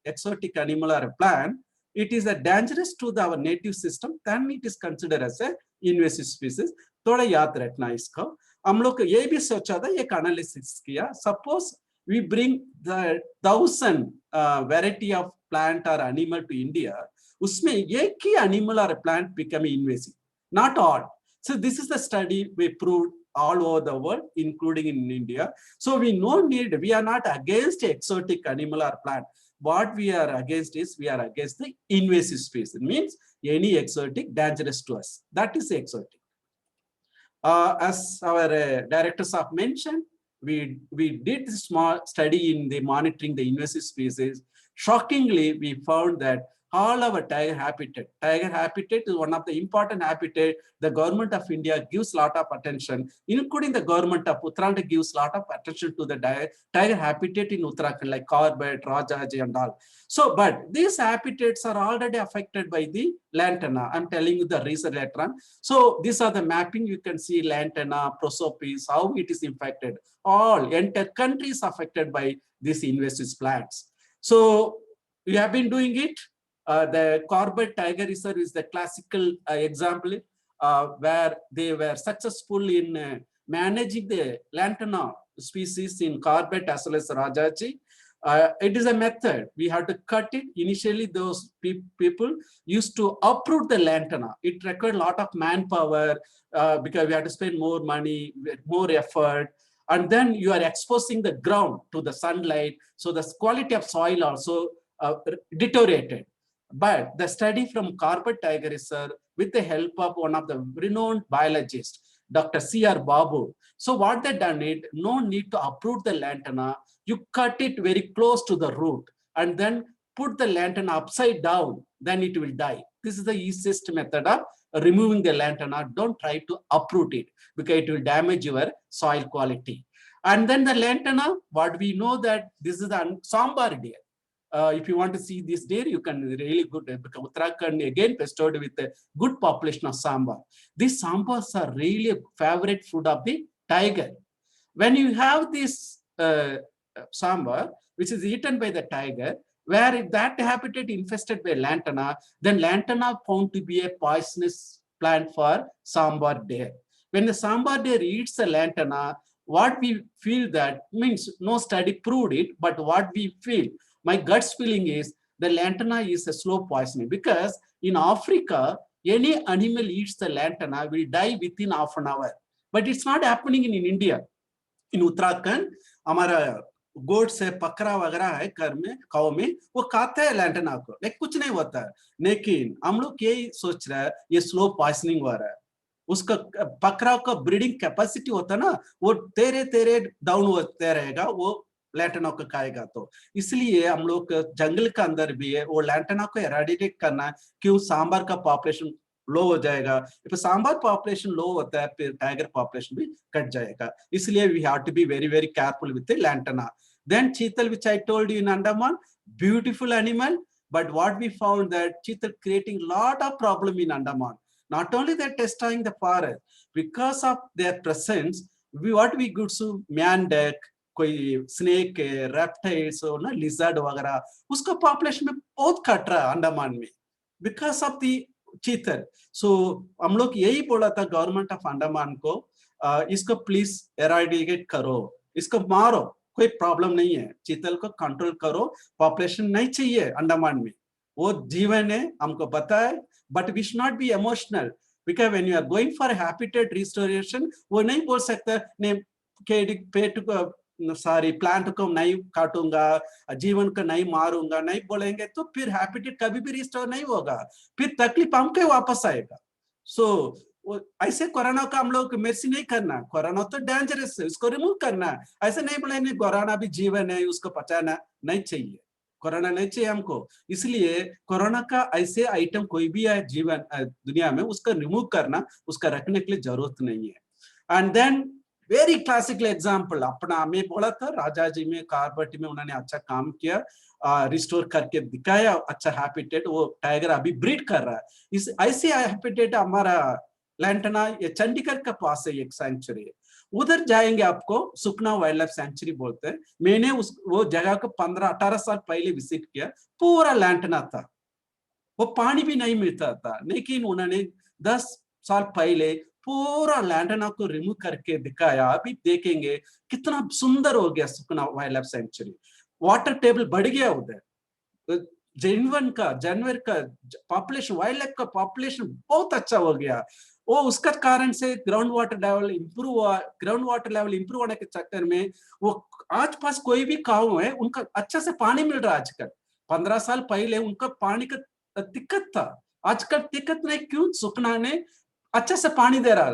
exotic animal or a plant, it is a dangerous to our native system, then it is considered as a invasive species. थोड़ा याद रखना इसको. हम लोग ये भी सोचा था, एक एनालिसिस किया. Suppose we bring the 1,000 variety of plant or animal to India, उसमें एक ही animal or plant become invasive, not all. So this is the study we proved all over the world, including in India. So we are not against exotic animal or plant. What we are against is we are against the invasive species. It means any exotic dangerous to us. That is exotic. As our directors have mentioned, we did this small study in the monitoring the invasive species. Shockingly, we found that all our tiger habitat is one of the important habitat. The government of India gives a lot of attention, including the government of Uttarakhand gives a lot of attention to the tiger habitat in Uttarakhand, like Corbett, Rajaji and all. So, but these habitats are already affected by the lantana. I'm telling you the reason later on. So these are the mapping. You can see lantana, prosopis, how it is infected. All entire country is affected by these invasive plants. So we have been doing it. The Corbett Tiger Reserve is the classical example where they were successful in managing the lantana species in Corbett as well as Rajaji. It is a method. We have to cut it. Initially, those people used to uproot the lantana. It required a lot of manpower because we had to spend more money, more effort. And then you are exposing the ground to the sunlight. So the quality of soil also deteriorated. But the study from Corbett Tiger Reserve, with the help of one of the renowned biologists, Dr. C.R. Babu. So what they done it, no need to uproot the lantana. You cut it very close to the root and then put the lantana upside down, then it will die. This is the easiest method of removing the lantana. Don't try to uproot it because it will damage your soil quality. And then the lantana, what we know that this is the sambar deer. If you want to see this deer, you can really good because Uttarakhand again bestowed with a good population of sambar. These sambars are really a favorite food of the tiger. When you have this sambar, which is eaten by the tiger, where that habitat infested by lantana, then lantana found to be a poisonous plant for sambar deer. When the sambar deer eats the lantana, what we feel that means no study proved it, but what we feel, my gut's feeling is the lantana is a slow poisoning because in Africa, any animal eats the lantana will die within half an hour. But it's not happening in India. In Uttarakhand, हमारा गोट से पकड़ा वगैरह है घर में गाँव में वो खाते हैं लैंटना को, लेकिन कुछ नहीं होता है. लेकिन हम लोग यही सोच रहे हैं ये स्लो पॉइजनिंग हो रहा है. उसका पकड़ा का ब्रीडिंग कैपेसिटी होता है ना, वो तेरे डाउन होते रहेगा, वो लैंटना को खाएगा. तो इसलिए हम लोग जंगल के अंदर भी है वो लैंटना को एराडिकेट करना, क्यों सांबर का पॉपुलेशन लो हो जाएगा. if सांबर पॉपुलेशन लो होता है फिर टाइगर पॉपुलेशन भी कट जाएगा. इसलिए we have to be very very careful with the lantana. Then cheetal, which I told you in Andaman, beautiful animal, but what we found that cheetal creating lot of problem in Andaman. Not only they're destroying the forest, because of their presence, what we could see meander, कोई snake, reptiles और ना lizard वगैरह, उसका population में बहुत घट रहा है अंडमान में, because of the चीतल. So हम लोग यही बोला था गवर्नमेंट ऑफ अंडमान को, इसको प्लीज एराडिकेट करो, इसको मारो, कोई प्रॉब्लम नहीं है, चीतल को कंट्रोल करो, पॉपुलेशन नहीं चाहिए अंडमान में, वो जीवन है हमको पता है. But we should not be emotional because when you are going for habitat restoration, वो नहीं बोल सकता ने पेट को सारी प्लांट को नहीं काटूंगा, जीवन को नहीं मारूंगा, नहीं बोलेंगे तो फिर हैबिटेट कभी भी रिस्टोर नहीं होगा, फिर तकलीफ हमको वापस आएगा. सो ऐसे कोरोना का हम लोग मेडिसिन नहीं करना, कोरोना तो डेंजरस है, उसको रिमूव करना है. ऐसे नहीं बोलेंगे कोरोना भी जीवन है उसको बचाना नहीं चाहिए, कोरोना नहीं चाहिए हमको. इसलिए कोरोना का ऐसे आइटम कोई भी है जीवन दुनिया में, उसका रिमूव करना, उसका रखने के लिए जरूरत नहीं है. And then very classical example अपना हमें बोला था राजाजी में, कारबट में उन्होंने अच्छा काम किया, रिस्टोर करके दिखाया अच्छा हैबिटेट, वो टाइगर अभी ब्रीड कर रहा है. इस ऐसे हैबिटेट हमारा लैंटना, ये चंडीगढ़ के पास है एक सेंचुरी है, उधर जाएंगे आपको सुखना वाइल्ड लाइफ सेंचुरी बोलते हैं। मैंने वो जगह को 15-18 साल पहले विजिट किया, पूरा लैंटना था, वो पानी भी नहीं मिलता था, लेकिन उन्होंने 10 साल पहले पूरा लैंटना को रिमूव करके दिखाया। अभी देखेंगे कितना सुंदर हो गया Sukhna wild life sanctuary, water table बढ़ गया उधर, जानवर का पॉपुलेशन, वाइल्ड लाइफ का पॉपुलेशन बहुत अच्छा हो गया। वो उसका कारण से ग्राउंड वाटर लेवल इंप्रूव हुआ, ग्राउंड वाटर लेवल इंप्रूव होने के चक्कर में वो आज पास कोई भी गाँव है उनका अच्छा से पानी मिल रहा है आजकल। 15 साल पहले उनका पानी का दिक्कत था, आजकल दिक्कत नहीं, क्यों? सुखना ने अच्छा से पानी दे रहा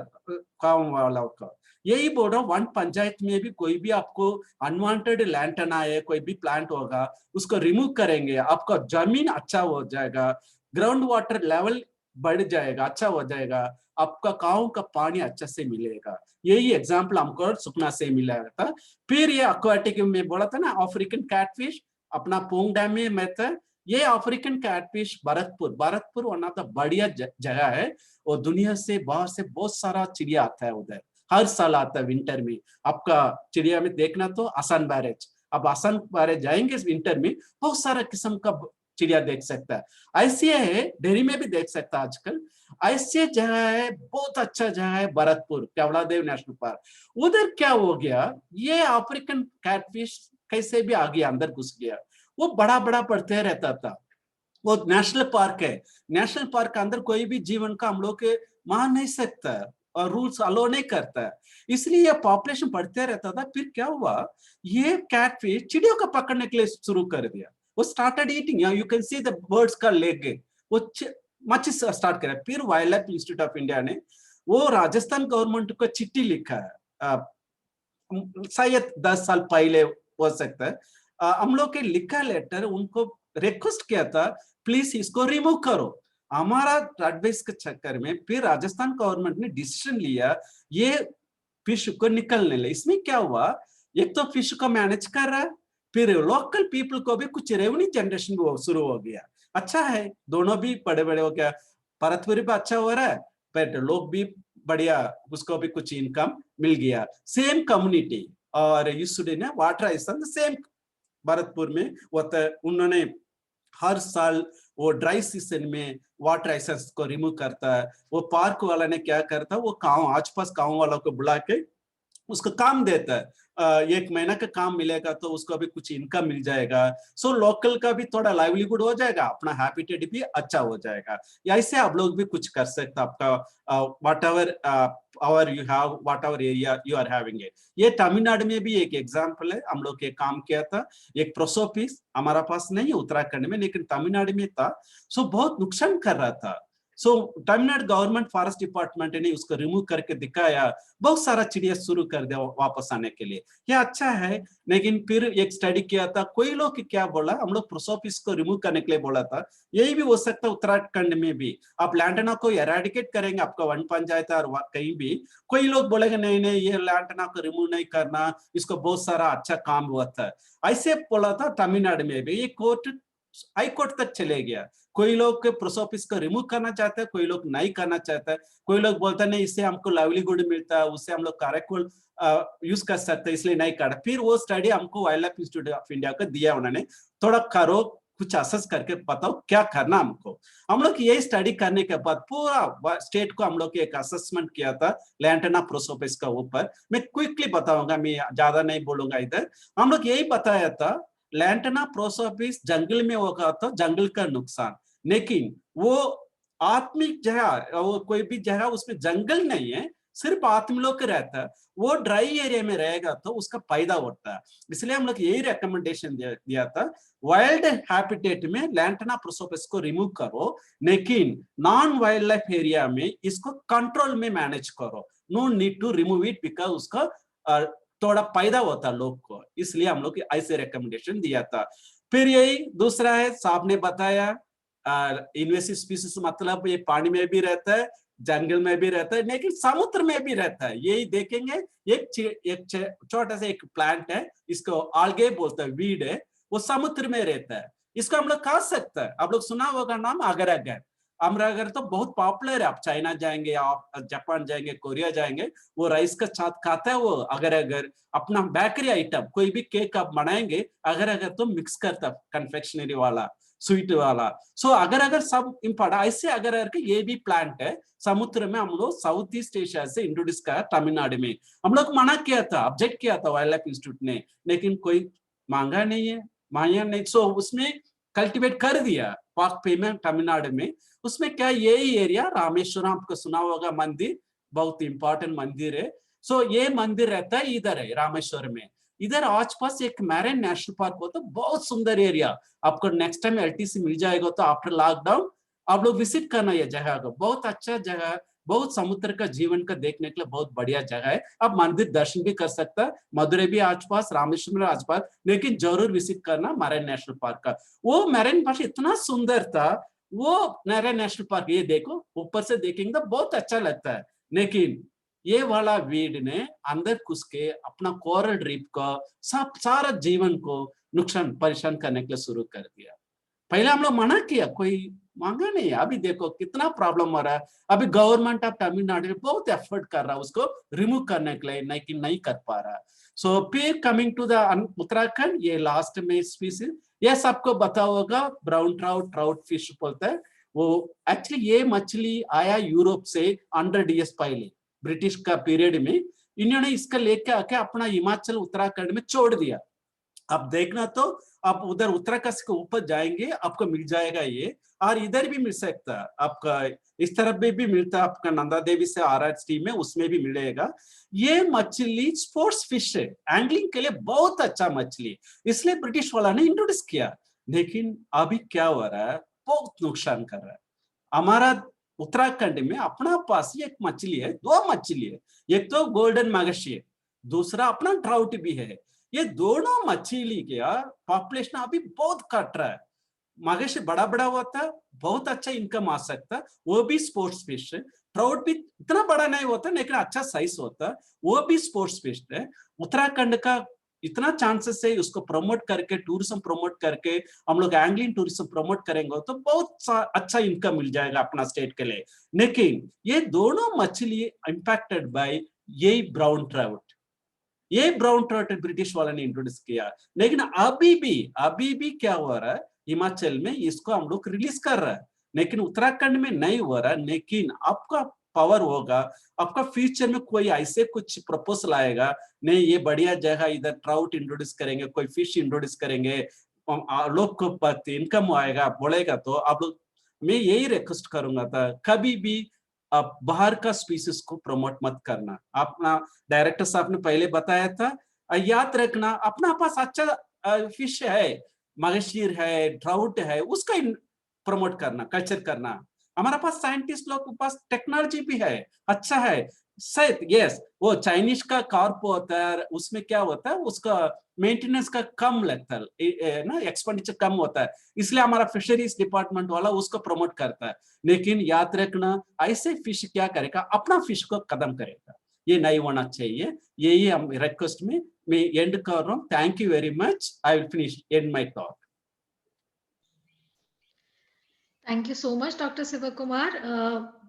गाँव वालों का। यही बोल रहा हूँ, वन पंचायत में भी कोई भी आपको अनवांटेड लैंटना है, कोई भी प्लांट होगा उसको रिमूव करेंगे, आपका जमीन अच्छा हो जाएगा, ग्राउंड वाटर लेवल बढ़ जाएगा, अच्छा हो जाएगा, आपका गाँव का पानी अच्छा से मिलेगा। यही एग्जाम्पल हमको सुखना से मिला था। फिर ये एक्वाटिक में बोला था ना, अफ्रीकन कैटफिश अपना पोंग डैम में मैं था, ये African catfish Bharatpur one of the बढ़िया जगह है। और दुनिया से बाहर से बहुत सारा चिड़िया आता है उधर, हर साल आता है विंटर में। आपका चिड़िया में देखना तो आसान बैरेज, अब आसान बैरेज जाएंगे विंटर में, बहुत सारा किस्म का चिड़िया देख सकता है। ऐसे है डेयरी में भी देख सकता है आजकल। ऐसे जगह है, बहुत अच्छा जगह है भरतपुर, केवलादेव नेशनल पार्क। उधर क्या हो गया, ये अफ्रीकन कैटफिश कैसे भी आ गया, अंदर घुस गया, वो बड़ा बड़ा बढ़ते रहता था। वो नेशनल पार्क है, नेशनल पार्क के अंदर कोई भी जीवन का हम लोग के मान नहीं सकता है और रूल्स अलो नहीं करता है, इसलिए ये पॉपुलेशन बढ़ते रहता था। फिर क्या हुआ, ये कैटफिश चिड़ियों को पकड़ने के लिए शुरू कर दिया, वो started eating, you can see the birds का लेग, वो मच्छी स्टार्ट करा। फिर wild life institute of India ने वो राजस्थान गवर्नमेंट को चिट्ठी लिखा है, शायद 10 साल पहले हो सकता है, हम लोग के लिखा लेटर उनको रिक्वेस्ट किया था प्लीज इसको रिमूव करो। हमारा एडवाइस के चक्कर में फिर राजस्थान गवर्नमेंट ने डिसीजन लिया ये फिश को निकलने ले। इसमें क्या हुआ, एक तो फिश को मैनेज कर रहा है, फिर लोकल पीपल को भी कुछ रेवेन्यू जनरेशन शुरू हो गया। अच्छा है, दोनों भी बड़े बड़े हो गया, भरतपुर भी अच्छा हो रहा है, पर लोग भी बढ़िया, उसको भी कुछ इनकम मिल गया। सेम कम्युनिटी और यूसुडी ने वाटर आइसन सेम भरतपुर में उन्होंने हर साल वो ड्राई सीजन में वाटर आइसेंस को रिमूव करता है। वो पार्क वाला ने क्या करता है, वो गाँव आसपास गाँव वालों को बुला के उसको काम देता है, 1 महीना का काम मिलेगा तो उसको भी कुछ इनकम मिल जाएगा। सो लोकल का भी थोड़ा लाइवलीहुड हो जाएगा, अपना हैबिटेट भी अच्छा हो जाएगा। या ऐसे आप लोग भी कुछ कर सकते हैं, आपका वट एवर और you have whatever area you are having it. ये तमिलनाडु में भी एक एग्जाम्पल है, हम लोग ये काम किया था। एक प्रोसोपिस हमारा पास नहीं उत्तराखंड में, लेकिन तमिलनाडु में था। सो बहुत नुकसान कर रहा था, सो तमिलनाडु गवर्नमेंट फॉरेस्ट डिपार्टमेंट ने उसको रिमूव करके दिखाया, बहुत सारा चिड़िया शुरू कर दिया वापस आने के लिए। यह अच्छा है, लेकिन फिर एक स्टडी किया था, कोई लोग क्या बोला, हम लोग प्रोसोपिस को रिमूव करने के लिए बोला था। यही भी हो सकता है उत्तराखंड में भी आप लैंटना को एराडिकेट करेंगे, आपका वन पंचायत और कहीं भी कोई लोग बोलेंगे नहीं नहीं ये लैंटना को रिमूव नहीं करना, इसको बहुत सारा अच्छा काम हुआ था। ऐसे बोला था तमिलनाडु में भी। ये कोर्ट हाई कोर्ट तक चले गया। कोई लोग प्रोसोपिस को रिमूव करना चाहता है, कोई लोग नहीं करना चाहता है, कोई लोग बोलता नहीं इससे हमको लाइवलीहुड मिलता है, उससे हम लोग कैरेक्टल यूज कर सकते हैं, इसलिए नहीं कर। फिर वो स्टडी हमको wild life institute of India को दिया, उन्होंने थोड़ा करो कुछ असेस करके बताओ क्या करना हमको। हम लोग यही स्टडी करने के बाद पूरा स्टेट को हम लोग एक असेसमेंट किया था लैंटना प्रोसोपिस का ऊपर। मैं क्विकली बताऊंगा, मैं ज्यादा नहीं बोलूंगा इधर। हम लोग यही बताया था लैंटना प्रोसोपिस जंगल में होगा तो जंगल का नुकसान, लेकिन वो आत्मिक जगह, वो कोई भी जगह उसमें जंगल नहीं है, सिर्फ आत्म लोग रहता है, वो ड्राई एरिया में रहेगा तो उसका फायदा होता है। इसलिए हम लोग यही रिकमेंडेशन दिया था, वाइल्ड हैबिटेट में लैंटना प्रोसोपिस को रिमूव करो, लेकिन नॉन वाइल्ड लाइफ एरिया में इसको कंट्रोल में मैनेज करो। No need to remove it because उसका थोड़ा फायदा होता है लोग को, इसलिए हम लोग ऐसे रिकमेंडेशन दिया था। फिर यही दूसरा है, साहब ने बताया इन्वेसिव स्पीसीज मतलब ये पानी में भी रहता है, जंगल में भी रहता है, लेकिन समुद्र में भी रहता है। यही देखेंगे, एक छोटा सा एक प्लांट है, इसको आल्गे बोलते हैं, वीड है, वो समुद्र में रहता है, इसको हम लोग खा सकते हैं। आप लोग सुना होगा नाम अगर अगर। हमारा अगर तो बहुत पॉपुलर है, आप चाइना जाएंगे, आप जापान जाएंगे, कोरिया जाएंगे, वो राइस का साथ खाता है वो। अगर अपना बेकरी आइटम कोई भी केक आप बनाएंगे, अगर तो मिक्स करता कन्फेक्शनरी वाला, स्वीट वाला। सो अगर सब इम्पोर्टेंट ऐसे अगर ये भी प्लांट है समुद्र में, हम लोग साउथ ईस्ट एशिया से इंट्रोड्यूस किया तमिलनाडु में। हम लोग मना किया था, ऑब्जेक्ट किया था वाइल्ड लाइफ इंस्टीट्यूट ने, लेकिन कोई मांगा नहीं है, मांगा नहीं। सो उसमें कल्टीवेट कर दिया पाक पे में तमिलनाडु में। उसमें क्या यही एरिया रामेश्वरम, आपको सुना होगा मंदिर, बहुत इंपॉर्टेंट मंदिर है। सो ये मंदिर रहता है इधर है रामेश्वरम में। इधर आसपास एक मैरिन नेशनल पार्क होता है, बहुत सुंदर एरिया। आपको नेक्स्ट टाइम एलटीसी मिल जाएगा तो आफ्टर लॉकडाउन आप लोग विजिट करना ये जगह को, बहुत अच्छा जगह है, बहुत समुद्र का जीवन का देखने के लिए बहुत बढ़िया जगह है। आप मंदिर दर्शन भी कर सकता है, मदुरै भी आसपास, रामेश्वरम आसपास, लेकिन जरूर विजिट करना मैरिन नेशनल पार्क का। वो मैरिन पार्क इतना सुंदर था, वो मैरिन नेशनल पार्क, ये देखो ऊपर से देखेंगे तो बहुत अच्छा लगता है, लेकिन ये वाला वीड ने अंदर घुस के अपना कोरल रीफ का सब सारा जीवन को नुकसान परेशान करने के लिए शुरू कर दिया। पहले हम लोग मना किया, कोई मांगा नहीं। अभी देखो कितना प्रॉब्लम हो रहा है। अभी गवर्नमेंट ऑफ तमिलनाडु बहुत एफर्ट कर रहा है उसको रिमूव करने के लिए, लेकिन नहीं कर पा रहा। सो फिर कमिंग टू द उत्तराखंड, ये लास्ट में स्पीसीज, ये सबको पता होगा, ब्राउन ट्राउट, ट्राउट फिश बोलता है वो। एक्चुअली ये मछली आया यूरोप से 100 years पहले, ब्रिटिश का पीरियड में। इन्होंने इसका लेके आके अपना हिमाचल उत्तराखंड में छोड़ दिया। आप देखना तो आप उधर उत्तराखंड के ऊपर जाएंगे, आपको मिल जाएगा ये, और इधर भी मिल सकता है आपका, इस तरफ भी मिलता है आपका, नंदा देवी से आ रहा है स्ट्रीम में, उसमें भी मिलेगा। ये मछली स्पोर्ट्स फिश है, एंगलिंग के लिए बहुत अच्छा मछली, इसलिए ब्रिटिश वाला ने इंट्रोड्यूस किया। लेकिन अभी क्या हो रहा है, बहुत नुकसान कर रहा है। हमारा उत्तराखंड में अपना पास एक मछली है, दो मछली है, एक तो गोल्डन मैगशी है, दूसरा अपना ट्राउट भी है। ये दोनों मछली का पॉपुलेशन अभी बहुत कट रहा है। मगरमच्छ बड़ा बड़ा होता है, बहुत अच्छा इनकम आ सकता है, वो भी स्पोर्ट्स फिश है। ट्राउट भी इतना बड़ा नहीं होता लेकिन अच्छा साइज होता है, वो भी स्पोर्ट्स फिश है। उत्तराखंड का इतना चांसेस है, उसको प्रमोट करके, टूरिज्म प्रमोट करके, हम लोग एंगलिंग टूरिज्म प्रमोट करेंगे तो बहुत अच्छा इनकम मिल जाएगा अपना स्टेट के लिए। लेकिन ये दोनों मछली इंपैक्टेड बाय यही ब्राउन ट्राउट, ये ब्राउन ट्राउट ब्रिटिश वाला ने इंट्रोड्यूस किया। लेकिन अभी भी क्या हो रहा है, हिमाचल में इसको हम लोग रिलीज कर रहा है, लेकिन उत्तराखंड में नहीं हो रहा। लेकिन आपका पावर होगा, आपका फ्यूचर में कोई ऐसे कुछ प्रपोजल आएगा, नहीं ये बढ़िया जगह, इधर ट्राउट इंट्रोड्यूस करेंगे, कोई फिश इंट्रोड्यूस करेंगे, लोग को इनकम आएगा बोलेगा, तो आप लोग, मैं यही रिक्वेस्ट करूंगा था, कभी भी आप बाहर का स्पीसीज को प्रमोट मत करना। अपना डायरेक्टर साहब ने पहले बताया था, याद रखना अपना पास अच्छा फिश है, मगरमच्छ है, ट्राउट है, उसका प्रमोट करना, कल्चर करना। हमारा पास साइंटिस्ट लोग के पास टेक्नोलॉजी भी है, अच्छा है। शायद यस, वो चाइनीज का कार्प होता है, उसमें क्या होता है, उसका मेंटेनेंस का कम लगता है ना, एक्सपेंडिचर कम होता है, इसलिए हमारा फिशरीज डिपार्टमेंट वाला उसको प्रमोट करता है। लेकिन याद रखना, ऐसे फिश क्या करेगा, अपना फिश को कदम करेगा, ये नहीं होना चाहिए। यही हम रिक्वेस्ट में मैं एंड कर रहा हूँ। Thank you very much, I will finish and my talk.
Thank you so much doctor Shiv Kumar,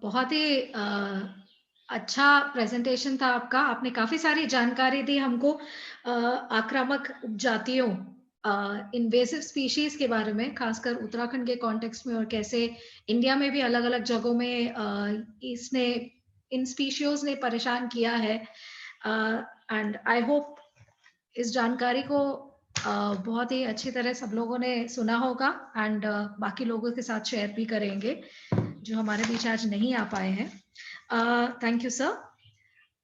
बहुत ही अच्छा प्रेजेंटेशन था आपका। आपने काफी सारी जानकारी दी हमको आक्रामक उपजातियों, इन्वेसिव स्पीशीज के बारे में, खासकर उत्तराखंड के कॉन्टेक्स्ट में, और कैसे इंडिया में भी अलग अलग जगहों में इसने, इन स्पीशीज ने परेशान किया है। एंड आई होप इस जानकारी को बहुत ही अच्छी तरह सब लोगों ने सुना होगा, एंड बाकी लोगों के साथ शेयर भी करेंगे जो हमारे बीच आज नहीं आ पाए हैं। Thank you sir.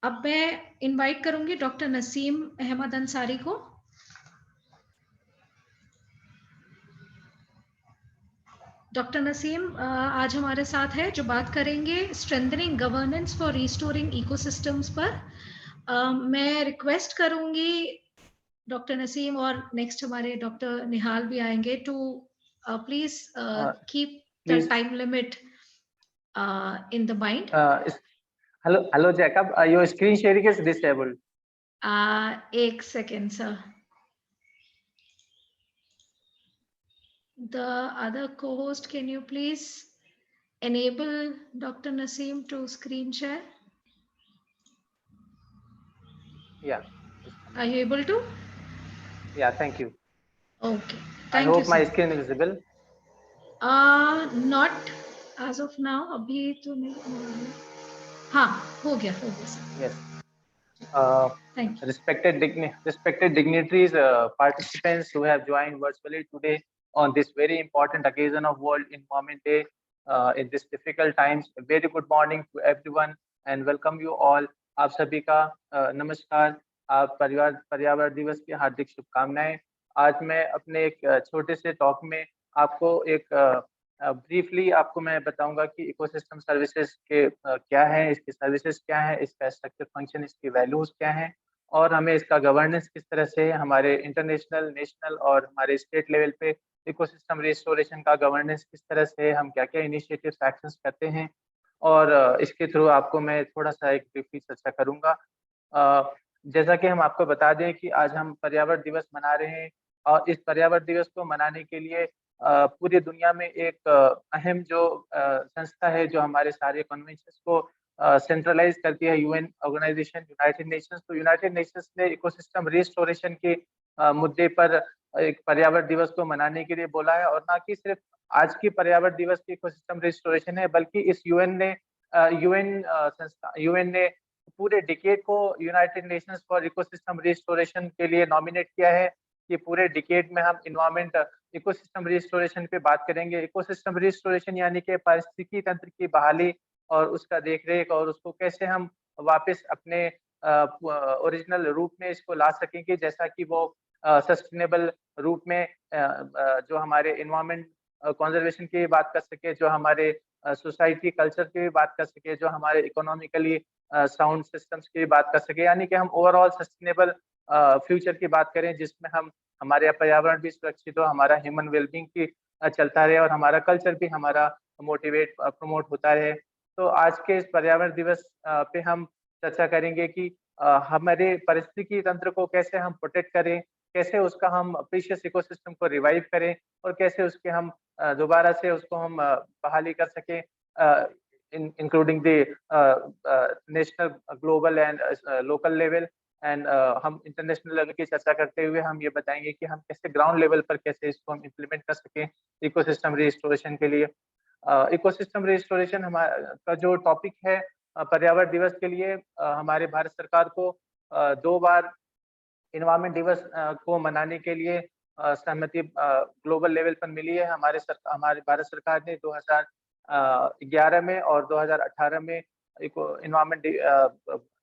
अब मैं इनवाइट करूंगी डॉक्टर नसीम अहमद अंसारी को। डॉक्टर नसीम आज हमारे साथ है, जो बात करेंगे strengthening governance for restoring ecosystems पर। मैं रिक्वेस्ट करूंगी डॉक्टर नसीम, और नेक्स्ट हमारे डॉक्टर निहाल भी आएंगे, to please keep the time limit in the mind.
Hello, Jacob. Your screen sharing is disabled.
एक second sir. The other co-host, can you please enable Dr. Naseem to screen share?
Yeah.
Are you able to?
Yeah, thank you.
Okay.
I
Thank you,
hope my
sir.
screen is visible.
Not as of now. अभी तो नहीं हो रहा है. हाँ, हो गया sir.
Yes.
Thank you.
Respected dignitaries, participants who have joined virtually today on this very important occasion of World Environment Day in this difficult times. A very good morning to everyone and welcome you all. आप सभी का नमस्कार. आप पर्यावरण दिवस की हार्दिक शुभकामनाएं. आज मैं अपने एक छोटे से टॉक में आपको एक ब्रीफली आपको मैं बताऊंगा कि इकोसिस्टम सर्विसेज के क्या है, इसकी सर्विसेज क्या है, इसका स्ट्रक्चर फंक्शन, इसकी वैल्यूज क्या हैं और हमें इसका गवर्नेंस किस तरह से हमारे इंटरनेशनल, नेशनल और हमारे स्टेट लेवल पे इकोसिस्टम रिस्टोरेशन का गवर्नेंस किस तरह से हम क्या-क्या इनिशिएटिव्स एक्शंस करते हैं और इसके थ्रू आपको मैं थोड़ा सा एक ब्रीफली चर्चा करूंगा। जैसा कि हम आपको बता दें कि आज हम पर्यावरण दिवस मना रहे हैं और इस पर्यावरण दिवस को मनाने के लिए पूरी दुनिया में एक अहम जो संस्था है जो हमारे सारे कन्वेंशंस को सेंट्रलाइज करती है, यूएन ऑर्गेनाइजेशन यूनाइटेड नेशंस। तो यूनाइटेड नेशंस ने इकोसिस्टम रिस्टोरेशन के मुद्दे पर एक पर्यावरण दिवस को मनाने के लिए बोला है और ना कि सिर्फ आज की पर्यावरण दिवस की इकोसिस्टम रिस्टोरेशन है, बल्कि इस यूएन ने पूरे डिकेड को United Nations for ecosystem restoration के लिए नॉमिनेट किया है कि पूरे डिकेड में हम इन्वायरमेंट इकोसिस्टम रिस्टोरेशन पे बात करेंगे। इकोसिस्टम रिस्टोरेशन यानी कि पारिस्थितिकी तंत्र की बहाली और उसका देखरेख और उसको कैसे हम वापस अपने ओरिजिनल रूप में इसको ला सकेंगे, जैसा कि वो सस्टेनेबल रूप में जो हमारे इन्वायरमेंट कंजर्वेशन की बात कर सके, जो हमारे सोसाइटी कल्चर की भी बात कर सके, जो हमारे इकोनॉमिकली साउंड सिस्टम्स की भी बात कर सके, यानी कि हम ओवरऑल सस्टेनेबल फ्यूचर की बात करें जिसमें हम हमारे पर्यावरण भी सुरक्षित हो, हमारा ह्यूमन वेलबींग भी चलता रहे और हमारा कल्चर भी हमारा मोटिवेट प्रमोट होता रहे। तो आज के इस पर्यावरण दिवस पे हम चर्चा करेंगे कि हमारे पारिस्थितिकी तंत्र को कैसे हम प्रोटेक्ट करें, कैसे उसका हम प्रीशियस इकोसिस्टम को रिवाइव करें और कैसे उसके हम दोबारा से उसको हम बहाली कर सकें, including the national, global and local level and हम इंटरनेशनल लेवल की चर्चा करते हुए हम ये बताएंगे कि हम कैसे ग्राउंड लेवल पर कैसे इसको हम इम्प्लीमेंट कर सकें इकोसिस्टम रिस्टोरेशन के लिए। इकोसिस्टम रिस्टोरेशन हमारा का जो टॉपिक है पर्यावरण दिवस के लिए हमारे भारत सरकार को 2 बार एनवायरनमेंट दिवस को मनाने के लिए सहमति ग्लोबल लेवल पर मिली है। हमारे भारत सरकार ने 2011 में और 2018 में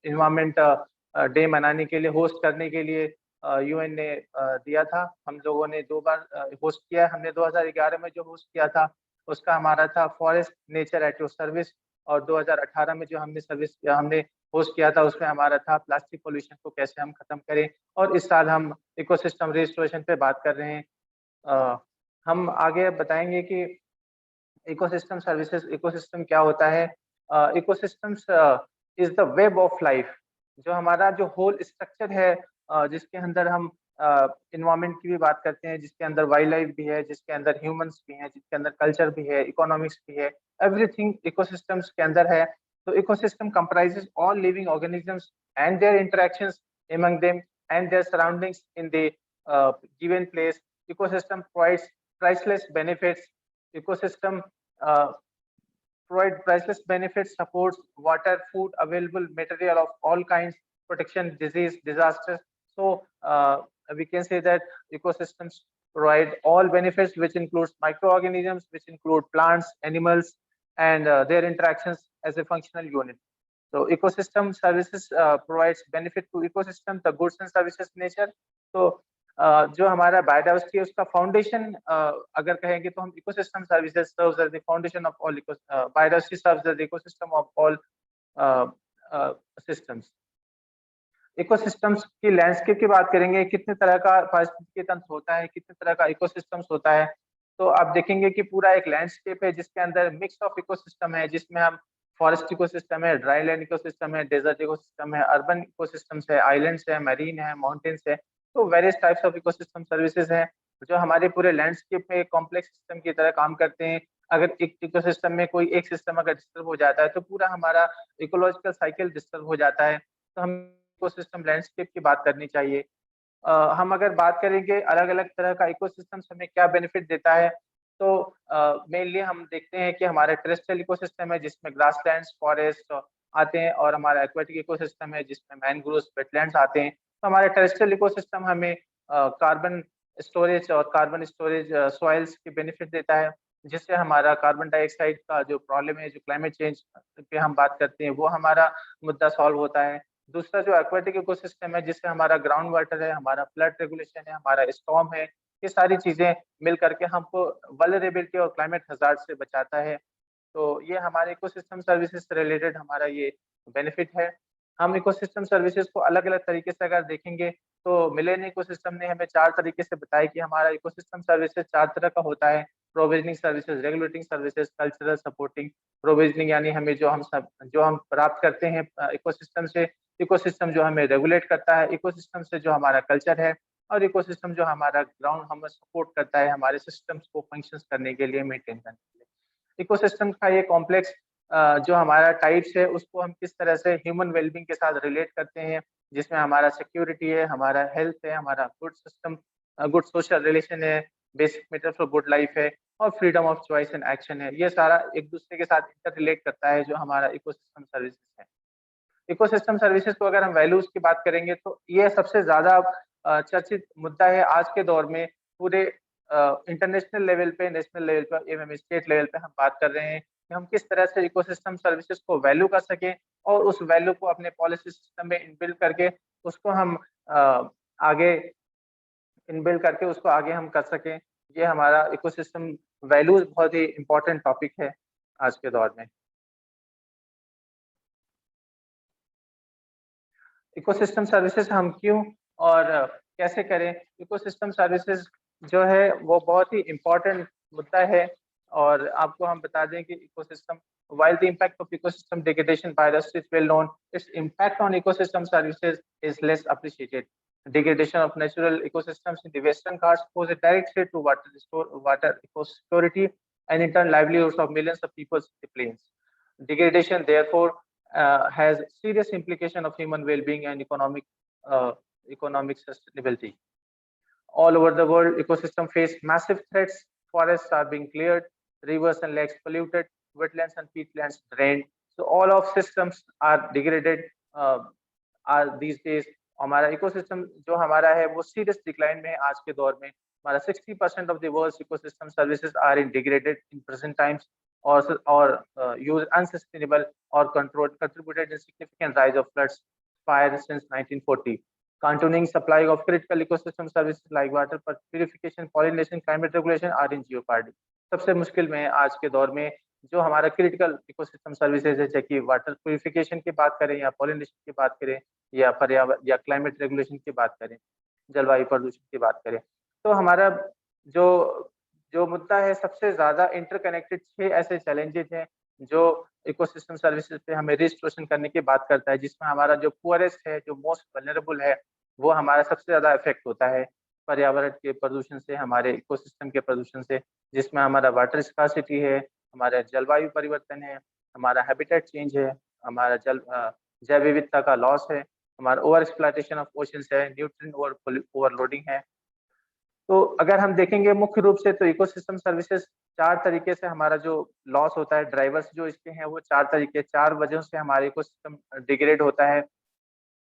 एनवायरनमेंट डे मनाने के लिए, होस्ट करने के लिए यूएन ने दिया था। हम लोगों ने 2 बार होस्ट किया। हमने 2011 में जो होस्ट किया था उसका हमारा था forest nature at your service और 2018 में जो हमने होस्ट किया था उसमें हमारा था प्लास्टिक पोल्यूशन को कैसे हम खत्म करें। और इस साल हम इकोसिस्टम रिस्टोरेशन पे बात कर रहे हैं। हम आगे बताएंगे कि इकोसिस्टम सर्विसेज, इकोसिस्टम क्या होता है। Ecosystems is the web of life, जो हमारा जो होल स्ट्रक्चर है जिसके अंदर हम इन्वायरमेंट की भी बात करते हैं, जिसके अंदर वाइल्ड लाइफ भी है, जिसके अंदर ह्यूमंस भी हैं, जिसके अंदर कल्चर भी है, इकोनॉमिक्स भी है, एवरीथिंग इकोसिस्टम्स के अंदर है। तो ecosystem comprises all living organisms and their interactions among them and their surroundings in the given place. Ecosystem provides priceless benefits. Ecosystem provide priceless benefits, supports water, food, available material of all kinds, protection, disease, disasters. So we can say that ecosystems provide all benefits, which includes microorganisms, which include plants, animals, and their interactions as a functional unit. So ecosystem services provides benefit to ecosystem, the goods and services nature. तो जो हमारा biodiversity है उसका foundation अगर कहेंगे तो हम ecosystem services serves as the foundation of all biodiversity serves as the ecosystem of all systems. Ecosystems की लैंडस्केप की बात करेंगे, कितने तरह का पारिस्थितिकी तंत्र होता है, कितने तरह का इकोसिस्टम्स होता है। तो आप देखेंगे कि पूरा एक लैंडस्केप है जिसके अंदर मिक्स ऑफ इकोसिस्टम है, जिसमें हम फॉरेस्ट इकोसिस्टम है, ड्राई लैंड इकोसिस्टम है, डेजर्ट इकोसिस्टम है, अर्बन इकोसिस्टम्स है, आइलैंड्स है, मैरीन है, माउंटेन्स है। तो various types of ecosystem services हैं जो हमारे पूरे लैंडस्केप में कॉम्प्लेक्स सिस्टम की तरह काम करते हैं। अगर एक इकोसिस्टम में कोई एक सिस्टम अगर डिस्टर्ब हो जाता है तो पूरा हमारा इकोलॉजिकल साइकिल डिस्टर्ब हो जाता है। तो हम इकोसिस्टम लैंडस्केप की बात करनी चाहिए। हम अगर बात करेंगे अलग-अलग तरह का इकोसिस्टम्स हमें क्या बेनिफिट देता है, तो मेनली हम देखते हैं कि हमारा टेरेस्ट्रियल इकोसिस्टम है जिसमें ग्रासलैंड्स, फॉरेस्ट आते हैं, और हमारा एक्वेटिक इकोसिस्टम है जिसमें मैंग्रोव्स, वेटलैंड्स आते हैं। तो हमारा टेरेस्ट्रियल इकोसिस्टम हमें कार्बन स्टोरेज सॉइल्स के बेनिफिट देता है, जिससे हमारा कार्बन डाइऑक्साइड का जो प्रॉब्लम है, जो क्लाइमेट चेंज पे हम बात करते हैं, वो हमारा मुद्दा सॉल्व होता है। दूसरा जो एक्वेटिक इकोसिस्टम है, जिससे हमारा ग्राउंड वाटर है, हमारा फ्लड रेगुलेशन है, हमारा स्टॉर्म है, ये सारी चीजें मिल करके हमको वल्नरेबिलिटी और क्लाइमेट हजार्ड से बचाता है। तो ये हमारे इकोसिस्टम सर्विसेज से रिलेटेड हमारा ये बेनिफिट है। हम इकोसिस्टम सर्विसेज को अलग-अलग तरीके से अगर देखेंगे, तो मिलेनियम इकोसिस्टम ने हमें 4 तरीके से बताया कि हमारा इकोसिस्टम सर्विसेज 4 तरह का होता है। Provisioning services, regulating services, cultural supporting. Provisioning यानी हमें जो हम प्राप्त करते हैं इकोसिस्टम से, इकोसिस्टम जो हमें रेगुलेट करता है, इकोसिस्टम से जो हमारा कल्चर है, और इकोसिस्टम जो हमारा ग्राउंड हमें सपोर्ट करता है हमारे सिस्टम्स को फंक्शंस करने के लिए, मेंटेन करने के लिए। इकोसिस्टम का ये कॉम्प्लेक्स जो हमारा टाइप्स है, उसको हम किस तरह से ह्यूमन वेलबींग के साथ रिलेट करते हैं, जिसमें हमारा सिक्योरिटी है, हमारा हेल्थ है, हमारा गुड सोशल रिलेशन है, basic matter for good life है, और freedom of choice and action है। ये सारा एक दूसरे के साथ इंटर रिलेट करता है जो हमारा इकोसिस्टम सर्विसेज है। इकोसिस्टम सर्विसेज को अगर हम वैल्यूज की बात करेंगे, तो ये सबसे ज्यादा चर्चित मुद्दा है आज के दौर में। पूरे इंटरनेशनल लेवल पे, नेशनल लेवल पे एवं स्टेट लेवल पे हम बात कर रहे हैं कि हम किस तरह से इकोसिस्टम सर्विसेज को वैल्यू कर सकें, और उस वैल्यू को अपने पॉलिसी सिस्टम में इनबिल्ड करके उसको हम आगे इनबिल्ड करके उसको आगे हम कर सकें। ये हमारा इकोसिस्टम वैल्यूज बहुत ही इंपॉर्टेंट टॉपिक है आज के दौर में। इकोसिस्टम सर्विसेज हम क्यों और कैसे करें? इकोसिस्टम सर्विसेज जो है वो बहुत ही इम्पोर्टेंट मुद्दा है, और आपको हम बता दें कि ecosystem, while the impact of ecosystem degradation by rust is well known, its impact on ecosystem services is less appreciated. Degradation of natural ecosystems in the Western Ghats pose a direct threat to water ecosecurity and in turn livelihoods of millions of people in the plains. Degradation, therefore, has serious implication of human well-being and economic sustainability. All over the world, ecosystem face massive threats. Forests are being cleared, rivers and lakes polluted, wetlands and peatlands drained. So all of systems are degraded are these days. हमारा ecosystem जो हमारा है वो serious decline में है आज के दौर में। हमारा 60% of the world's ecosystem services are in degraded in present times, or use unsustainable or contributed in significant rise of floods, fire since 1940. Continuing supply of critical ecosystem services like water purification, pollination, climate regulation are in jeopardy. सबसे मुश्किल में आज के दौर में जो हमारा critical ecosystem services है, जैसे कि वाटर प्यूरिफिकेशन की बात करें या पॉलिनेशन की बात करें या पर्यावरण या क्लाइमेट रेगुलेशन की बात करें, जलवायु प्रदूषण की बात करें, तो हमारा जो जो मुद्दा है सबसे ज्यादा इंटरकनेक्टेड 6 ऐसे चैलेंजेस हैं जो इकोसिस्टम सर्विसेज पे हमें रिस्टोरेशन करने की बात करता है, जिसमें हमारा जो पुअरेस्ट है, जो मोस्ट वल्नरेबल है, वो हमारा सबसे ज्यादा इफेक्ट होता है पर्यावरण के प्रदूषण से, हमारे इकोसिस्टम के प्रदूषण से, जिसमें हमारा वाटर स्कार्सिटी है, हमारा जलवायु परिवर्तन है, हमारा हैबिटेट चेंज है, हमारा जैव विविधता का लॉस है, हमारा ओवर एक्सप्लॉयटेशन ऑफ ओशंस है, न्यूट्रिएंट ओवरलोडिंग है। तो अगर हम देखेंगे मुख्य रूप से, तो इकोसिस्टम सर्विसेज 4 तरीके से हमारा जो लॉस होता है, ड्राइवर्स जो इसके हैं वो 4 तरीके, 4 वजहों से हमारे इकोसिस्टम डिग्रेड होता है,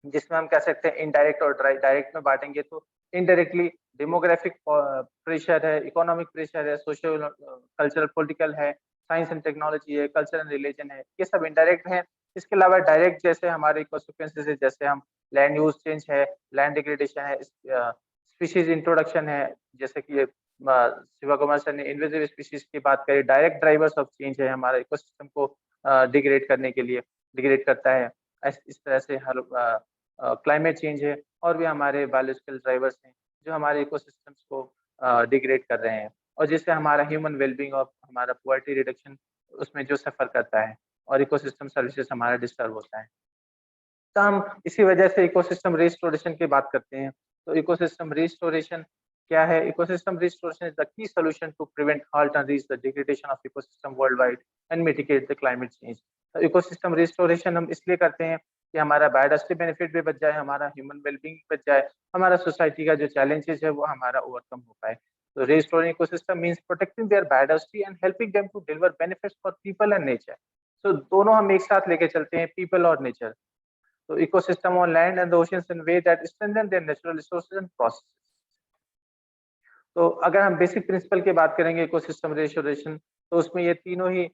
जिसमें हम कह सकते हैं इनडायरेक्ट और डायरेक्ट में बांटेंगे। तो इनडायरेक्टली डेमोग्राफिक प्रेशर है, इकोनॉमिक प्रेशर है, सोशल कल्चरल पॉलिटिकल है, साइंस एंड टेक्नोलॉजी है, कल्चर एंड रिलीजन है, ये सब इनडायरेक्ट है। इसके अलावा डायरेक्ट जैसे हमारे कॉन्सिक्वेंसेस है, जैसे हम लैंड यूज चेंज है, लैंड डिग्रेडेशन है, स्पीशीज इंट्रोडक्शन है, जैसे कि शिवा कुमार सर ने इन्वेजिव स्पीशीज की बात करी। डायरेक्ट ड्राइवर्स ऑफ चेंज है, हमारे इकोसिस्टम को डिग्रेड करने के लिए डिग्रेड करता है। इस तरह से हर क्लाइमेट चेंज है, और भी हमारे बायोलॉजिकल ड्राइवर्स हैं जो हमारे इकोसिस्टम्स को डिग्रेड कर रहे हैं, और जिससे हमारा ह्यूमन वेलबींग और हमारा पॉवर्टी रिडक्शन उसमें जो सफर करता है, और इकोसिस्टम सर्विसेज हमारा डिस्टर्ब होता है। तो हम इसी वजह से इकोसिस्टम रिस्टोरेशन की बात करते हैं। तो इकोसिस्टम रिस्टोरेशन क्या है? Ecosystem restoration is the key solution to prevent, halt and reach the degradation of ecosystem worldwide and mitigate the climate change. तो इकोसिस्टम रिस्टोरेशन हम इसलिए करते हैं कि हमारा बायोडाइवर्सिटी बेनिफिट भी बच जाए, हमारा ह्यूमन वेलबींग बच जाए, हमारा सोसाइटी का जो चैलेंजेस है वो हमारा ओवरकम हो पाए। तो restoring ecosystem means protecting their biodiversity and helping them to deliver benefits for people and nature. So दोनों हम एक साथ लेके चलते हैं, people और nature. So ecosystem on land and the oceans in way that strengthen their natural resources and processes. तो अगर हम बेसिक प्रिंसिपल की बात करेंगे इकोसिस्टम रिस्टोरेशन, तो उसमें ये तीनों ही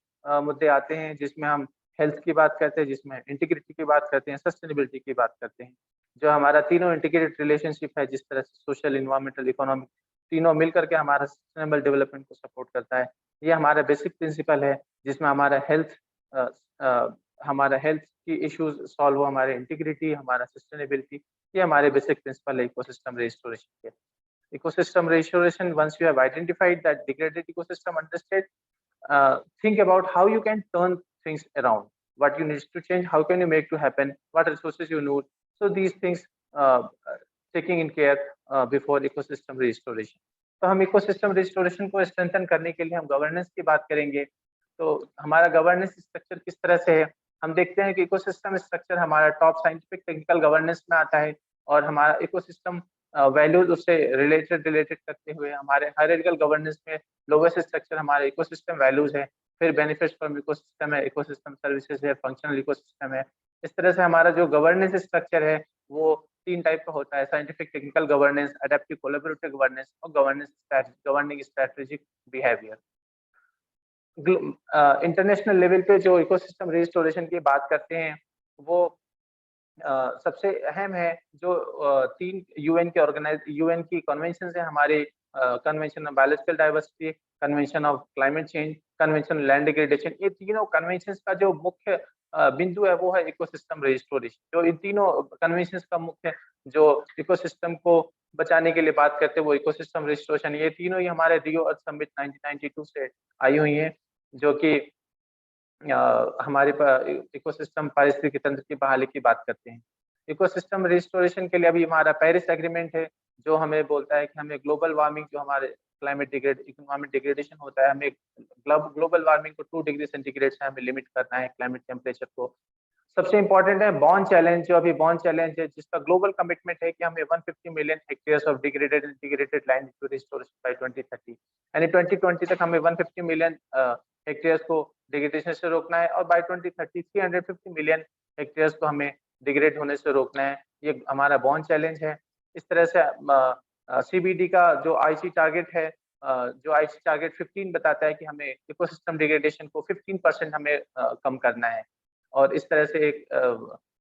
मुद्दे आते हैं, जिसमें हम हेल्थ की बात करते हैं, जिसमें इंटीग्रिटी की बात करते हैं, सस्टेनेबिलिटी की बात करते हैं। जो हमारा तीनों इंटीग्रेटेड रिलेशनशिप है, जिस तरह से सोशल, इन्वायरमेंटल, इकोनॉमिक तीनों मिलकर के हमारा सस्टेनेबल डेवलपमेंट को सपोर्ट करता है। ये हमारा बेसिक प्रिंसिपल है, जिसमें हमारा हेल्थ की इश्यूज सॉल्व हो, हमारे इंटीग्रिटी, हमारा सस्टेनेबिलिटी, ये हमारे बेसिक प्रिंसिपल है इकोसिस्टम रिस्टोरेशन के। Ecosystem restoration, once you have identified that degraded ecosystem, understood, think about how you can turn things around, what you need to change, how can you make to happen, what resources you need. So these things taking in care before ecosystem restoration. तो हम ecosystem restoration को strengthen करने के लिए हम governance की बात करेंगे। तो हमारा governance structure किस तरह से है? हम देखते हैं कि ecosystem structure हमारा top scientific technical governance में आता है, और हमारा ecosystem वैल्यूज उससे रिलेटेड करते हुए हमारे हायरार्किकल गवर्नेंस में लोवेस्ट स्ट्रक्चर हमारे इकोसिस्टम वैल्यूज है, फिर बेनिफिट्स फ्रॉम इकोसिस्टम है, इकोसिस्टम सर्विसेज है, फंक्शनल इकोसिस्टम है। इस तरह से हमारा जो गवर्नेंस स्ट्रक्चर है वो 3 टाइप का होता है: scientific technical governance, adaptive collaborative governance और governing strategic behaviour. International level पे जो इकोसिस्टम रिस्टोरेशन की बात करते हैं वो सबसे अहम है जो 3 यूएन की कन्वेंशन है हमारे, convention of biological diversity, convention of climate change, convention land degradation. ये तीनों कन्वेंशंस का जो मुख्य बिंदु है वो है इकोसिस्टम रिस्टोरेशन। जो इन तीनों कन्वेंशंस का मुख्य जो इकोसिस्टम को बचाने के लिए बात करते हैं वो इकोसिस्टम रिस्टोरेशन। ये तीनों ही हमारे रियो अर्थ समिट 1992 से आई हुई हैं, जो कि हमारे इकोसिस्टम पारिस्थितिकी तंत्र की बहाली की बात करते हैं। इकोसिस्टम रिस्टोरेशन के लिए अभी हमारा पेरिस एग्रीमेंट है, जो हमें बोलता है कि हमें ग्लोबल वार्मिंग, जो हमारे इकोनॉमिक डिग्रेडेशन होता है, हमें ग्लोबल वार्मिंग को 2 डिग्री सेंटीग्रेड से हमें लिमिट करना है, क्लाइमेट टेम्परेचर को। सबसे इंपॉर्टेंट है बॉन्ड चैलेंज, जो अभी बॉन्ड चैलेंज है, जिसका ग्लोबल कमिटमेंट है कि हमें 150 million hectares of degraded integrated land to restoration by 2030, यानी 2020 तक हमें 150 मिलियन हेक्टेयर्स को डिग्रेडेशन से रोकना है, और बाय 2030 350 मिलियन हेक्टेयर्स को हमें डिग्रेड होने से रोकना है। ये हमारा बॉन्ड चैलेंज है। इस तरह से सीबीडी का जो आईसी टारगेट है, जो आईसी टारगेट 15 बताता है कि हमें इकोसिस्टम डिग्रेडेशन को 15% हमें कम करना है। और इस तरह से एक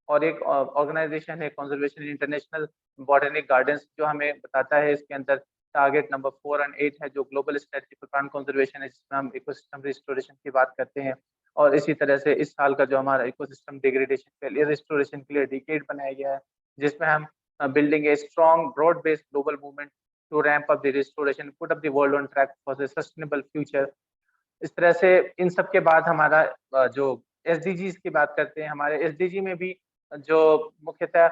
ऑर्गेनाइजेशन है कंजर्वेशन इंटरनेशनल बॉटनिक गार्डन्स, जो हमें बताता है, इसके अंदर टारगेट नंबर 4 और 8 है, जो global strategy for plant conservation है, जिसमें हम इकोसिस्टम रिस्टोरेशन की बात करते हैं। और इसी तरह से इस साल का जो हमारा इकोसिस्टम डिग्रेडेशन के लिए रिस्टोरेशन के लिए डिकेड बनाया गया है, जिसमें हम building a strong broad based global movement to ramp up the restoration, put up the world on track for the sustainable future. इस तरह से इन सब के बाद हमारा जो एसडीजीज की बात करते हैं, हमारे एसडीजी में भी जो मुख्यतः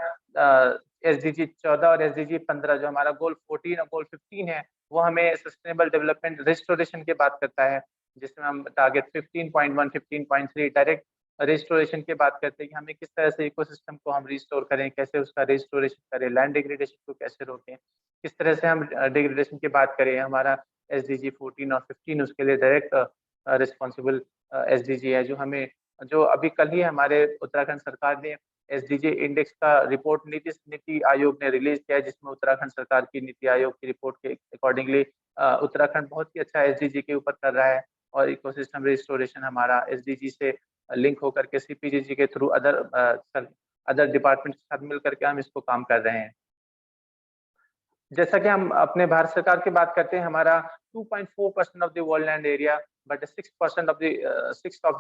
एसडीजी 14 और एसडीजी 15, जो हमारा गोल 14 और गोल 15 है, वो हमें सस्टेनेबल डेवलपमेंट रिस्टोरेशन की बात करता है, जिसमें हम टारगेट 15.1, 15.3 डायरेक्ट रिस्टोरेशन की बात करते हैं कि हमें किस तरह से इकोसिस्टम को हम रिस्टोर करें, कैसे उसका रिस्टोरेशन करें, लैंड डिग्रेडेशन को कैसे रोकें, किस तरह से हम डिग्रेडेशन की बात करें। हमारा एसडीजी 14 और 15 उसके लिए डायरेक्ट रिस्पॉन्सिबल एसडीजी है, जो अभी कल ही हमारे उत्तराखंड सरकार ने एसडीजी इंडेक्स का रिपोर्ट नीति आयोग ने रिलीज किया है, जिसमें उत्तराखंड सरकार की नीति आयोग की रिपोर्ट के अकॉर्डिंगली उत्तराखंड बहुत ही अच्छा एसडीजी के ऊपर कर रहा है। और इकोसिस्टम रिस्टोरेशन हमारा एसडीजी से लिंक होकर के सीपीजीजी के थ्रू अदर डिपार्टमेंट के साथ मिल करके हम इसको काम कर रहे हैं। जैसा कि हम अपने भारत सरकार की बात करते हैं, हमारा 2.4% of the world land area, but 6% of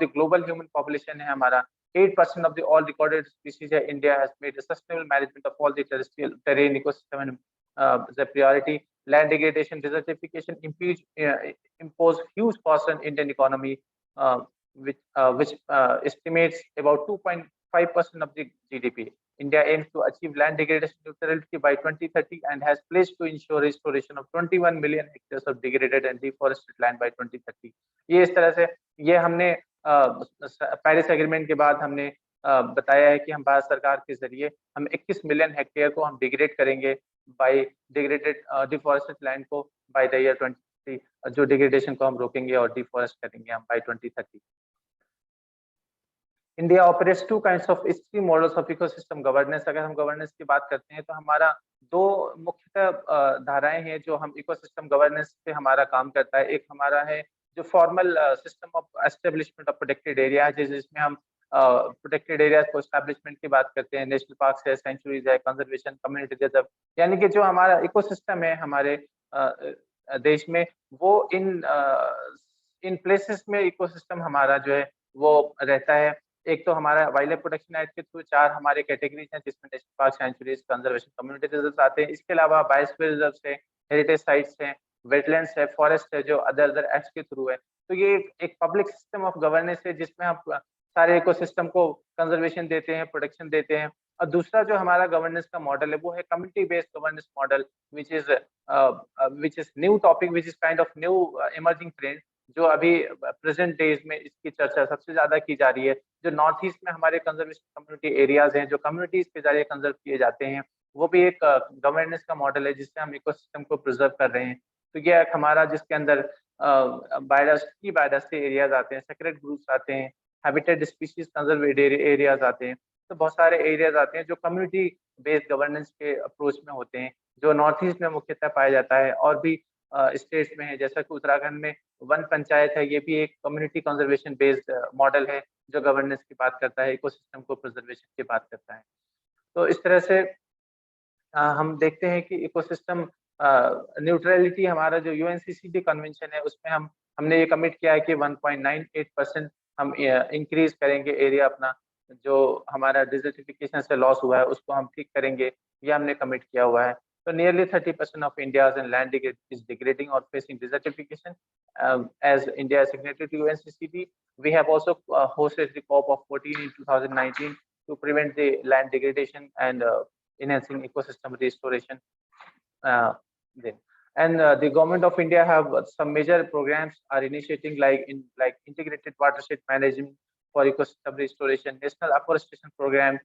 the global human population है हमारा। 8% of the all recorded species है। India has made a sustainable management of all the terrestrial terrain ecosystem and the priority. Land degradation, desertification impose huge cost on Indian economy, which estimates about 2.5% of the GDP. India aims to achieve land degradation neutrality by 2030 and has pledged to ensure restoration of 21 million hectares of degraded and deforested land by 2030. ये इस तरह से ये हमने Paris agreement के बाद हमने बताया है कि हम भारत सरकार के जरिए हम 21 मिलियन हेक्टेयर को हम डिग्रेड करेंगे बाय डिग्रेडेड डिफॉरेस्टेड लैंड को बाय द ईयर 2030, जो डिग्रेडेशन को हम रोकेंगे और डिफॉरेस्ट करेंगे हम by 2030. India operates two kinds of extreme models of ecosystem governance. अगर हम गवर्नेंस की बात करते हैं तो हमारा दो मुख्यतः धाराएं हैं जो हम इकोसिस्टम गवर्नेंस पे हमारा काम करता है. एक हमारा है जो formal system of establishment of protected area, जिसमें हम प्रोटेक्टेड एरियाज को एस्टैब्लिशमेंट की बात करते हैं. नेशनल पार्क है, सेंचुरीज है, कंजर्वेशन, कम्युनिटी रिजर्व, यानी कि जो हमारा इकोसिस्टम है हमारे देश में, वो इन प्लेसेस में इकोसिस्टम हमारा जो है वो रहता है. एक तो हमारा वाइल्ड लाइफ प्रोटेक्शन एक्ट के थ्रू 4 हमारे कैटेगरीज हैं जिसमें national park, sanctuaries, conservation, community reserve आते हैं. इसके अलावा बायोस्फीयर रिजर्व्स है, हेरिटेज साइट्स हैं, वेटलैंड्स है, फॉरेस्ट है, जो अदर एक्ट के थ्रू है. तो ये एक पब्लिक सिस्टम ऑफ गवर्नेंस है जिसमें हम सारे इकोसिस्टम को कंजर्वेशन देते हैं, प्रोटेक्शन देते हैं. और दूसरा जो हमारा गवर्नेंस का मॉडल है वो है community based governance model, which is new topic, which is kind of new emerging trend, जो अभी प्रेजेंट डेज में इसकी चर्चा सबसे ज्यादा की जा रही है. जो नॉर्थ ईस्ट में हमारे कंजर्वेशन कम्युनिटी एरियाज हैं, जो कम्युनिटीज के जरिए कंजर्व किए जाते हैं, वो भी एक गवर्नेंस का मॉडल है जिससे हम इकोसिस्टम को प्रिजर्व कर रहे हैं. तो ये एक हमारा जिसके अंदर बायोडायवर्सिटी एरियाज आते हैं, सेक्रेट ग्रुप्स आते हैं, हैबिटेट स्पीशीज कंजर्वेड एरियाज आते हैं. तो बहुत सारे एरियाज आते हैं जो कम्युनिटी बेस्ड गवर्नेंस के अप्रोच में होते हैं, जो नॉर्थ ईस्ट में मुख्यतः पाया जाता है. और भी स्टेट्स में है, जैसा कि उत्तराखंड में वन पंचायत है, ये भी एक कम्युनिटी कंजर्वेशन बेस्ड मॉडल है जो गवर्नेंस की बात करता है, इकोसिस्टम को प्रिजर्वेशन की बात करता है. तो इस तरह से हम देखते हैं कि इकोसिस्टम न्यूट्रलिटी हमारा जो यूएनसीसीडी कन्वेंशन है उसमें हमने ये कमिट किया है कि 1.98% हम इंक्रीज करेंगे एरिया अपना, जो हमारा डिजर्टिफिकेशन से लॉस हुआ है उसको हम ठीक करेंगे, ये हमने कमिट किया हुआ है. So nearly 30% of India's land is degrading or facing desertification. As India is signatory to UNCCD, we have also hosted the COP of 14 in 2019 to prevent the land degradation and enhancing ecosystem restoration. The government of India have some major programs are initiating like integrated watershed management for ecosystem restoration, national afforestation program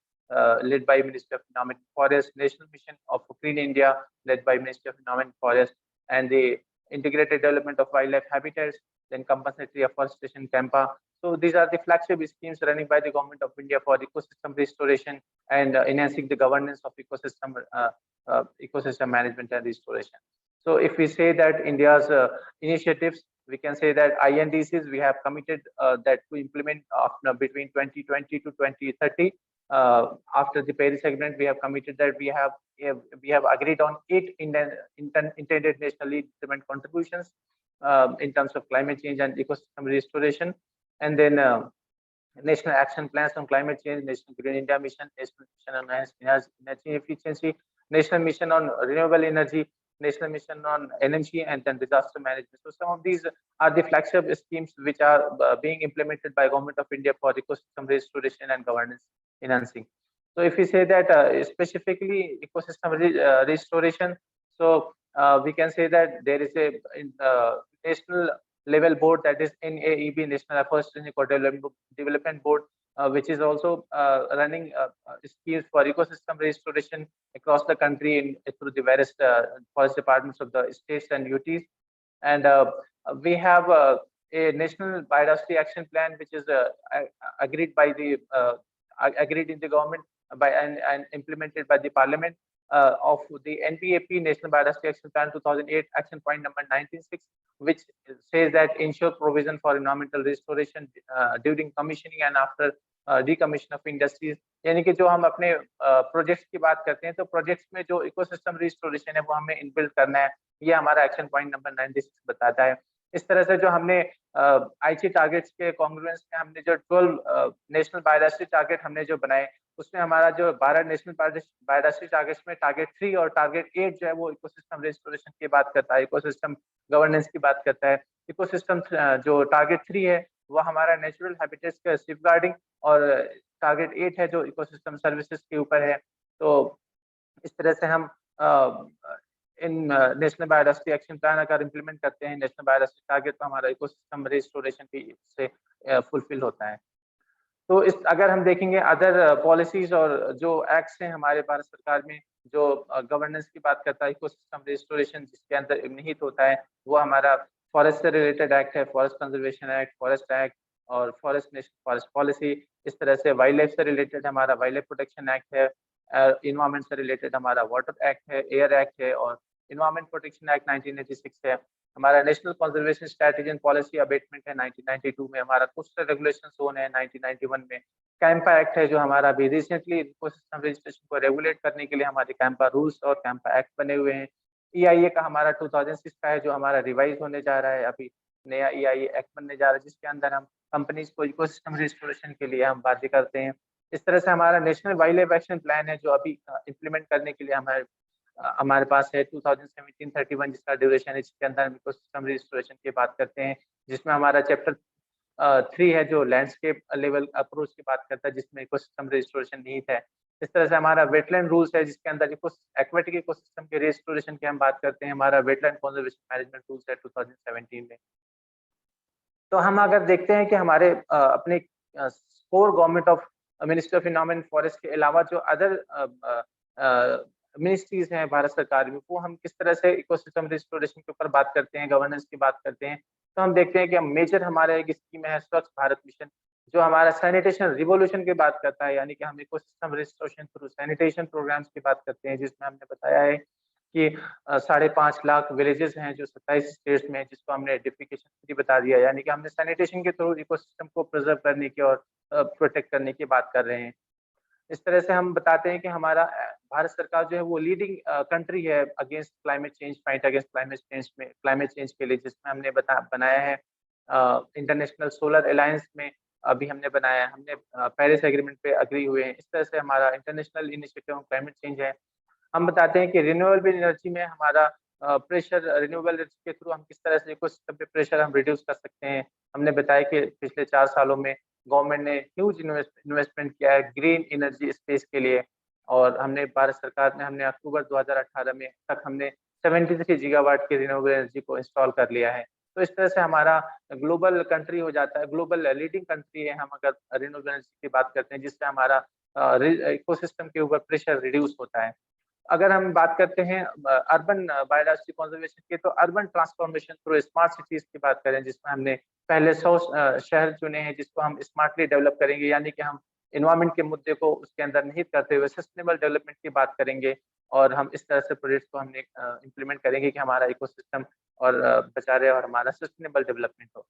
led by Ministry of Environment and Forest, National Mission of Clean India led by Ministry of Environment and Forest, and the integrated development of wildlife habitats, then compensatory afforestation CAMPA. So these are the flagship schemes running by the government of India for ecosystem restoration and enhancing the governance of ecosystem management and restoration. So if we say that India's initiatives, we can say that INDCs we have committed that to implement between 2020 to 2030. After the Paris Agreement, we have committed that we have agreed on 8 intended nationally determined contributions in terms of climate change and ecosystem restoration, and then national action plans on climate change, national Green India mission, national mission on energy efficiency, national mission on renewable energy, national mission on energy, and then disaster management. So some of these are the flagship schemes which are being implemented by Government of India for ecosystem restoration and governance enhancing. So if we say that specifically ecosystem restoration, so we can say that there is a national level board, that is NAEB, National Afforestation Development Board, which is also running schemes for ecosystem restoration across the country through the various forest departments of the states and UTs. And we have a national biodiversity action plan, which is agreed by the agreed in the government by and implemented by the parliament of the NBAP, National Biodiversity Action Plan 2008, action point number 19.6, which says that ensure provision for environmental restoration during commissioning and after decommission of industries. यानी कि जो हम अपने projects की बात करते हैं तो प्रोजेक्ट्स में जो इकोसिस्टम रिस्टोरेशन है वो हमें इनबिल्ड करना है, ये हमारा एक्शन पॉइंट नंबर 96 बताता है. इस तरह से जो हमने आईसी टारगेट्स के कॉन्ग्रुएंस में हमने जो 12 नेशनल बायोडायवर्सिटी टारगेट हमने जो बनाए, उसमें हमारा जो 12 नेशनल बायोडायवर्सिटी टारगेट्स में टारगेट 3 और टारगेट 8 जो है वो इकोसिस्टम रिस्टोरेशन की बात करता है, इकोसिस्टम गवर्नेंस की बात करता है. इकोसिस्टम जो टारगेट 3 है वो हमारा नेचुरल हैबिटेट्स का सेफगार्डिंग और टारगेट 8 है जो इकोसिस्टम सर्विसेज के ऊपर है। तो इस तरह से हम इन नेशनल बायोडायवर्सिटी एक्शन प्लान अगर इम्प्लीमेंट करते हैं नेशनल बायोडायवर्सिटी टारगेट, तो हमारा इकोसिस्टम रिस्टोरेशन भी से फुलफिल होता है। तो इस अगर हम देखेंगे अदर पॉलिसीज और जो एक्ट्स हैं हमारे भारत सरकार में, जो गवर्नेंस की बात करता है इकोसिस्टम रिस्टोरेशन जिसके अंदर निहित होता है, वो हमारा फॉरेस्ट से रिलेटेड एक्ट है, forest conservation act, forest act और फॉरेस्ट नेशनल फॉरेस्ट पॉलिसी। इस तरह से वाइल्ड लाइफ से रिलेटेड हमारा वाइल्ड लाइफ प्रोटेक्शन एक्ट है, इन्वायरमेंट से रिलेटेड हमारा वाटर एक्ट है, एयर एक्ट है और इन्वायरमेंट प्रोटेक्शन एक्ट 1986 है। हमारा national conservation strategy and policy abatement है 1992 में, हमारा कोस्टल रेगुलेशन जोन है 1991 में, कैंपा एक्ट है जो हमारा अभी रिसेंटली इकोसिस्टम रजिस्ट्रेशन को रेगुलेट करने के लिए हमारे कैंपा रूल्स और कैंपा एक्ट बने हुए हैं। ईआईए का हमारा 2006 का है जो हमारा रिवाइज होने जा रहा है, अभी नया ईआईए एक्ट बनने जा रहा है जिसके अंदर हम कंपनीज को इकोसिस्टम रजिस्ट्रेशन के लिए हम बाध्य करते हैं। इस तरह से हमारा national wild life action plan है जो अभी इम्प्लीमेंट करने के लिए हमारे पास है 2017-31 जिसका ड्यूरेशन है, जिसके अंदर हम इकोसिस्टम रजिस्ट्रेशन की बात करते हैं, जिसमें हमारा चैप्टर 3 है जो लैंडस्केप लेवल अप्रोच की बात करता है जिसमें इकोसिस्टम रजिस्ट्रेशन निहित है। इस तरह से हमारा वेटलैंड रूल्स है जिसके अंदर एक्वेटिक इकोसिस्टम के रजिस्ट्रेशन की हम बात करते हैं, हमारा वेटलैंड कंजर्वेशन मैनेजमेंट रूल्स है 2017 में। तो हम अगर देखते हैं कि हमारे अपने core government of ministry of environment forest के अलावा जो अदर मिनिस्ट्रीज हैं भारत सरकार में, वो हम किस तरह से इकोसिस्टम रिस्टोरेशन के ऊपर बात करते हैं, गवर्नेंस की बात करते हैं, तो हम देखते हैं कि मेजर हमारा एक स्कीम है स्वच्छ भारत मिशन जो हमारा सैनिटेशन रिवोल्यूशन की बात करता है, यानी कि हम ecosystem restoration through sanitation programmes की बात करते हैं, जिसमें हमने बताया है कि 5.5 लाख विलेजेस हैं जो 27 स्टेट्स में, जिसको हमने डिफिकेशन फ्री बता दिया, यानी कि हमने सैनिटेशन के थ्रू इकोसिस्टम को प्रिजर्व करने की और प्रोटेक्ट करने की बात कर रहे हैं। इस तरह से हम बताते हैं कि हमारा भारत सरकार जो है वो लीडिंग कंट्री है against climate change, fight against climate change के लिए, जिसमें हमने बनाया है इंटरनेशनल सोलर अलायंस में अभी हमने बनाया है, हमने पेरिस एग्रीमेंट पे अग्री हुए हैं। इस तरह से हमारा international initiative on climate change है। हम बताते हैं कि रिन्यूएबल एनर्जी में हमारा प्रेशर रिन्यूएबल एनर्जी के थ्रू हम किस तरह से इकोसिस्टम पे प्रेशर हम रिड्यूस कर सकते हैं। हमने बताया कि पिछले 4 सालों में गवर्नमेंट ने ह्यूज इन्वेस्टमेंट किया है ग्रीन एनर्जी स्पेस के लिए, और हमने भारत सरकार ने हमने अक्टूबर 2018 में तक हमने 73 गीगावाट की रिन्यूएबल एनर्जी को इंस्टॉल कर लिया है। तो इस तरह से हमारा ग्लोबल कंट्री हो जाता है, ग्लोबल लीडिंग कंट्री है हम अगर रिन्यूएबल एनर्जी की बात करते हैं, जिससे हमारा इकोसिस्टम के ऊपर प्रेशर रिड्यूस होता है। अगर हम बात करते हैं अर्बन बायोडायवर्सिटी कंजर्वेशन की, तो urban transformation through smart cities की बात करें, जिसमें हमने पहले 100 शहर चुने हैं जिसको हम स्मार्टली डेवलप करेंगे, यानी कि हम एनवायरमेंट के मुद्दे को उसके अंदर निहित करते हुए सस्टेनेबल डेवलपमेंट की बात करेंगे, और हम इस तरह से प्रोजेक्ट्स को हमने इम्प्लीमेंट करेंगे कि हमारा इकोसिस्टम और बचा रहे और हमारा सस्टेनेबल डेवलपमेंट हो।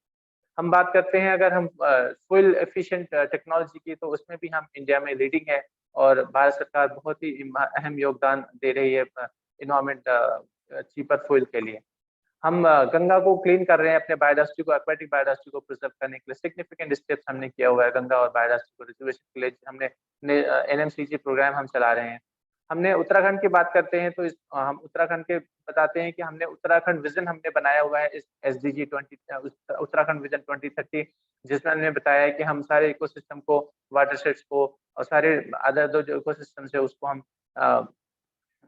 हम बात करते हैं अगर हम फ्यूल एफिशिएंट टेक्नोलॉजी की, तो उसमें भी हम इंडिया में लीडिंग है और भारत सरकार बहुत ही अहम योगदान दे रही है इन्वायरमेंट चीपर फ्यूल के लिए। हम गंगा को क्लीन कर रहे हैं, अपने बायोडायवर्सिटी को, एक्वेटिक बायोडायवर्सिटी को प्रिजर्व करने के लिए सिग्निफिकेंट स्टेप्स हमने किया हुआ है गंगा और बायोडायवर्सिटी को रिजर्वेशन के लिए। हमने एनएमसीजी प्रोग्राम हम चला रहे हैं। हमने उत्तराखंड की बात करते हैं, तो हम उत्तराखंड के बताते हैं कि हमने उत्तराखंड विजन हमने बनाया हुआ है, इस एसडीजी 20 उत्तराखंड विजन 2030, जिसमें हमने बताया है कि हम सारे इकोसिस्टम को, वाटरशेड्स को और सारे अदर जो इकोसिस्टम्स है उसको हम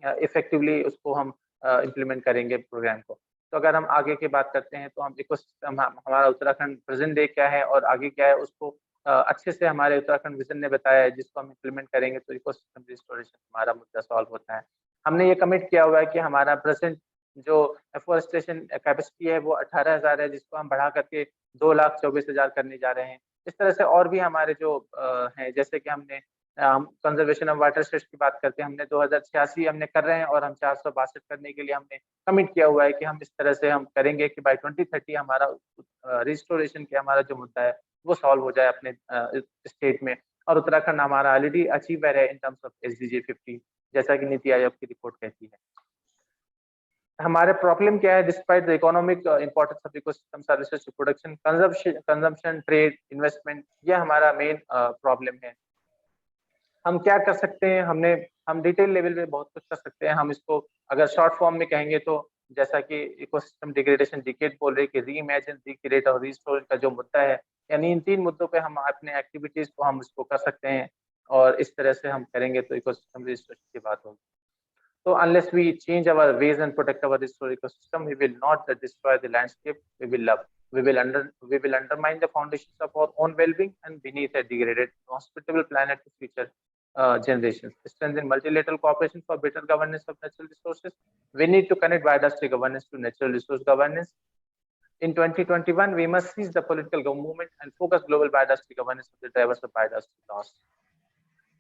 इफेक्टिवली उसको हम इम्प्लीमेंट करेंगे प्रोग्राम को। तो अगर हम आगे की बात करते हैं, तो हम इकोसिस्टम हमारा उत्तराखंड प्रेजेंट डे क्या है और आगे क्या है उसको अच्छे से हमारे उत्तराखंड विजन ने बताया है, जिसको हम इम्प्लीमेंट करेंगे तो इकोसिस्टम रिस्टोरेशन हमारा मुद्दा सॉल्व होता है। हमने ये कमिट किया हुआ है कि हमारा प्रेजेंट जो एफोरेस्टेशन कैपेसिटी है वो 18,000 है, जिसको हम बढ़ा करके 2,24,000 करने जा रहे हैं। इस तरह से और भी हमारे जो हैं, जैसे कि हमने कंजर्वेशन ऑफ वाटरशेड्स की बात करते हैं, हमने 2086 हमने कर रहे हैं और हम 462 करने के लिए हमने कमिट किया हुआ है कि हम इस तरह से हम करेंगे कि बाय 2030 हमारा रिस्टोरेशन के हमारा जो मुद्दा है वो सॉल्व हो जाए अपने स्टेट में। और उत्तराखंड हमारा ऑलरेडी अचीवर है इन टर्म्स ऑफ एसडीजी 50, जैसा कि नीति आयोग की रिपोर्ट कहती है। हमारे प्रॉब्लम क्या है, despite the economic importance of ecosystem services to production, consumption, trade, investment, ये हमारा मेन प्रॉब्लम है। हम क्या कर सकते हैं, हम डिटेल लेवल में बहुत कुछ कर सकते हैं। हम इसको अगर शॉर्ट फॉर्म में कहेंगे तो जैसा कि इकोसिस्टम डिग्रेडेशन डिकेड बोल रहे कि रीइमेजिन, रिक्रिएट और रिस्टोर का जो मुद्दा है, यानी इन 3 मुद्दों पे हम अपने एक्टिविटीज को हम उसको कर सकते हैं और इस तरह से हम करेंगे तो इकोसिस्टम रिस्टोरेशन की बात होगी। So unless we change our ways and protect our restored ecosystem, we will not destroy the landscape we will love. We will undermine the foundations of our own well-being and beneath a degraded, hospitable planet to future generations. Strengthen multilateral cooperation for better governance of natural resources. We need to connect biodiversity governance to natural resource governance. In 2021, we must seize the political movement and focus global biodiversity governance of the drivers of biodiversity loss.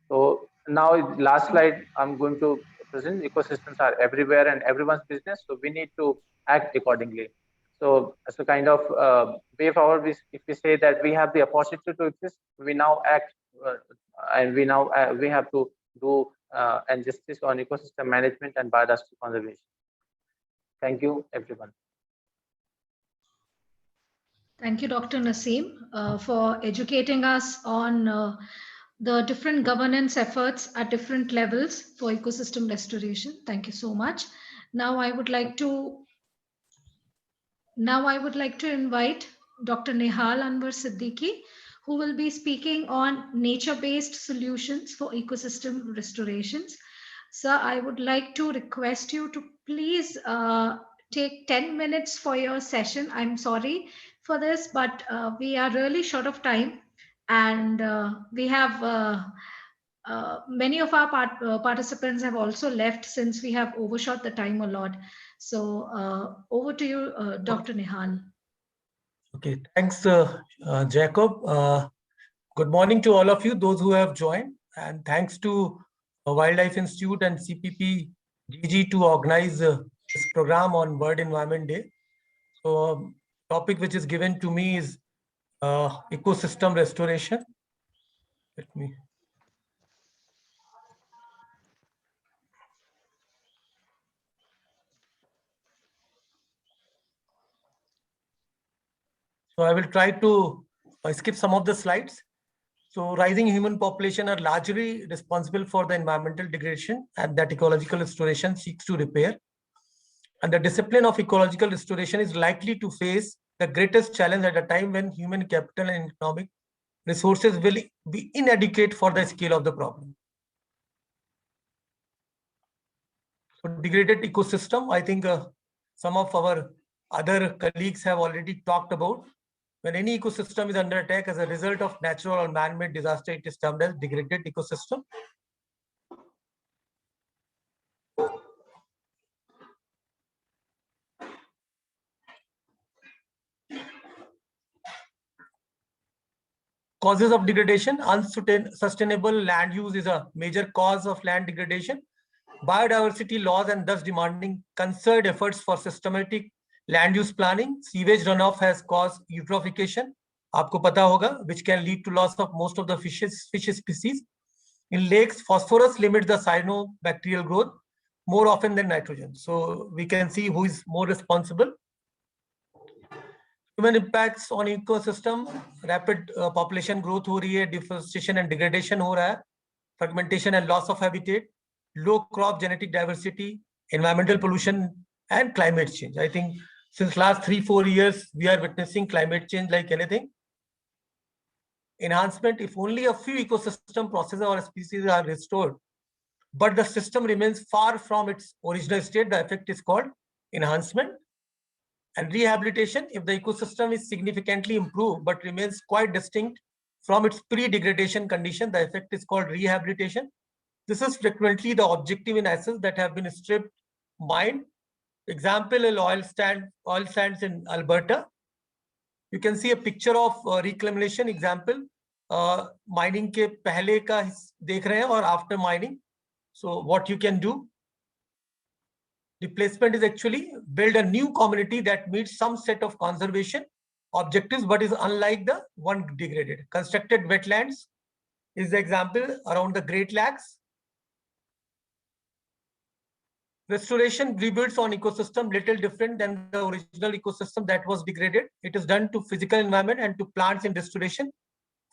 So now, last slide, I'm going to present. Ecosystems are everywhere and everyone's business, so we need to act accordingly. So as a kind of way forward, if we say that we have the opportunity to exist, we now act, and we have to do and justice on ecosystem management and biodiversity conservation. Thank you, everyone.
Thank you, Dr. Naseem, for educating us on the different governance efforts at different levels for ecosystem restoration. Thank you so much. Now I would like to invite Dr. Nehal Anwar Siddiqui, who will be speaking on nature-based solutions for ecosystem restorations. Sir, I would like to request you to please take 10 minutes for your session. I'm sorry for this, but we are really short of time, and we have many of our participants have also left since we have overshot the time a lot. So over to you, Dr. Nehal.
Okay, thanks, Jacob. Good morning to all of you, those who have joined, and thanks to Wildlife Institute and CPPGG to organize this program on World Environment Day. So, topic which is given to me is ecosystem restoration. Let me. So I will try to skip some of the slides. So rising human population are largely responsible for the environmental degradation and that ecological restoration seeks to repair. And the discipline of ecological restoration is likely to face the greatest challenge at a time when human capital and economic resources will be inadequate for the scale of the problem. So degraded ecosystem, I think some of our other colleagues have already talked about. When any ecosystem is under attack as a result of natural or man-made disaster, it is termed as degraded ecosystem. Causes of degradation: unsustainable land use is a major cause of land degradation. Biodiversity loss and thus demanding concerted efforts for systematic land use planning. Sewage runoff has caused eutrophication, आपको पता होगा, which can lead to loss of most of the fish species. In lakes, phosphorus limits the cyanobacterial growth more often than nitrogen. So we can see who is more responsible. Human impacts on ecosystem: rapid population growth हो रही है, deforestation and degradation हो रहा है, fragmentation and loss of habitat, low crop genetic diversity, environmental pollution, and climate change. I think since last 3-4 years, we are witnessing climate change like anything. Enhancement: if only a few ecosystem processes or species are restored, but the system remains far from its original state, the effect is called enhancement. And rehabilitation: if the ecosystem is significantly improved but remains quite distinct from its pre-degradation condition, the effect is called rehabilitation. This is frequently the objective in assets that have been stripped, mined. Example is oil sands in Alberta. You can see a picture of reclamation example. Mining के पहले का देख रहे हैं और after mining. So what you can do? Replacement is actually build a new community that meets some set of conservation objectives but is unlike the one degraded. Constructed wetlands is the example around the Great Lakes. Restoration rebuilds on ecosystem little different than the original ecosystem that was degraded. It is done to physical environment and to plants in restoration.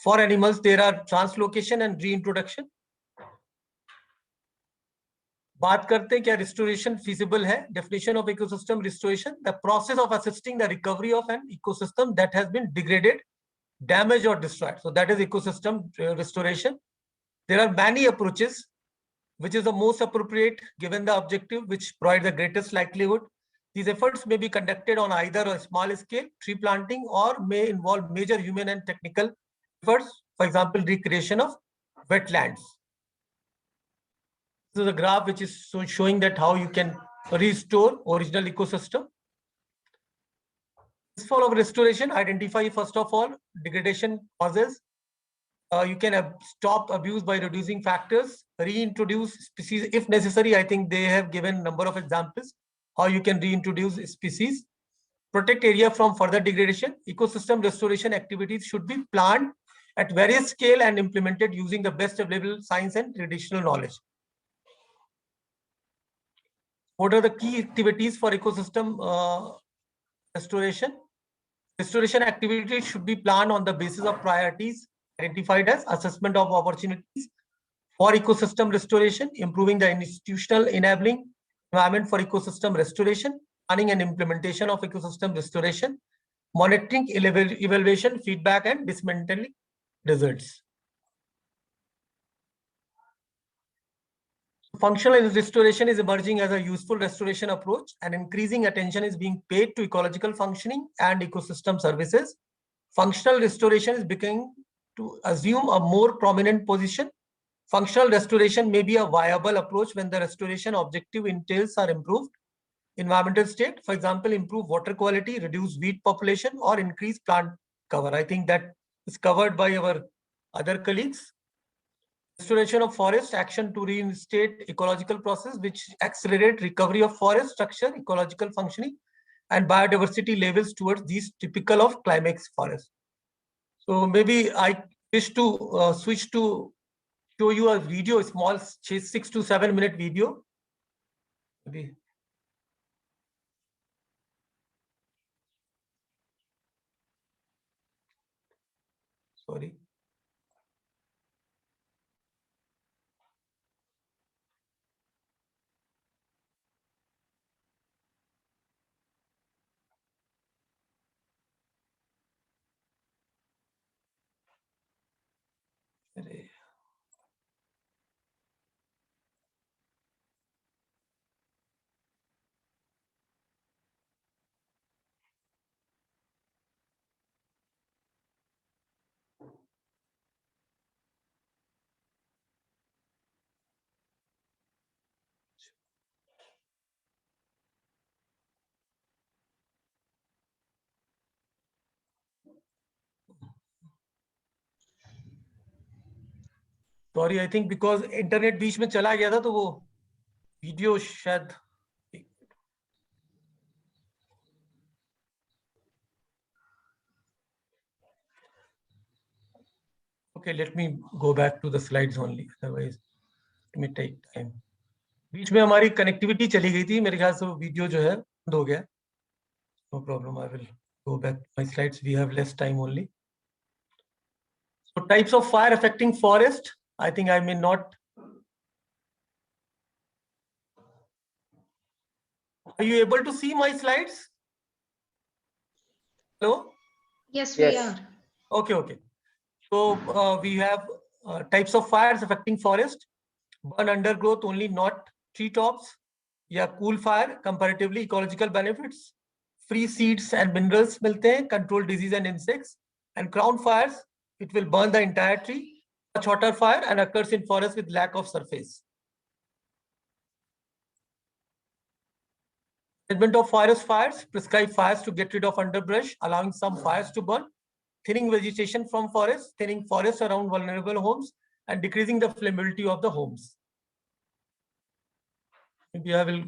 For animals, there are translocation and reintroduction. बात करते हैं क्या restoration feasible है. Definition of ecosystem restoration: the process of assisting the recovery of an ecosystem that has been degraded, damaged or destroyed. So that is ecosystem restoration. There are many approaches. Which is the most appropriate given the objective, which provides the greatest likelihood? These efforts may be conducted on either a small scale, tree planting, or may involve major human and technical efforts, for example, recreation of wetlands. This is a graph which is showing that how you can restore original ecosystem. Principle of restoration: identify first of all degradation causes. You can stop abuse by reducing factors, reintroduce species if necessary. I think they have given a number of examples how you can reintroduce species. Protect area from further degradation. Ecosystem restoration activities should be planned at various scale and implemented using the best available science and traditional knowledge. What are the key activities for ecosystem restoration? Restoration activities should be planned on the basis of priorities identified as assessment of opportunities for ecosystem restoration, improving the institutional enabling environment for ecosystem restoration, planning and implementation of ecosystem restoration, monitoring, evaluation, feedback, and dismantling results. Functional restoration is emerging as a useful restoration approach, and increasing attention is being paid to ecological functioning and ecosystem services. Functional restoration is beginning to assume a more prominent position. Functional restoration may be a viable approach when the restoration objective entails are improved environmental state, for example, improve water quality, reduce weed population, or increase plant cover. I think that is covered by our other colleagues. Restoration of forest: action to reinstate ecological process which accelerate recovery of forest structure, ecological functioning, and biodiversity levels towards these typical of climax forest. So maybe I wish to switch to show you a video, a small 6 to 7 minute video. Maybe. Sorry. Sorry I think because internet बीच में चला गया था तो वो video शायद okay, let me go back to the slides only, otherwise it may take time. बीच में हमारी कनेक्टिविटी चली गई थी, मेरे ख्याल से वो वीडियो जो है बंद हो गया. No problem, I will go back to my slides. We have less time only. So types of fire affecting forest. I think I may not. Are you able to see my slides? Hello?
Yes, we are.
Okay, okay. So we have types of fires affecting forest. Burn undergrowth only, not treetops. Yeah, cool fire, comparatively ecological benefits. Free seeds and minerals milte hain, control disease and insects. And crown fires, it will burn the entire tree. Much hotter fire and occurs in forest with lack of surface. Management of forest fires: prescribe fires to get rid of underbrush, allowing some fires to burn. Thinning vegetation from forests, thinning forests around vulnerable homes, and decreasing the flammability of the homes. Maybe I will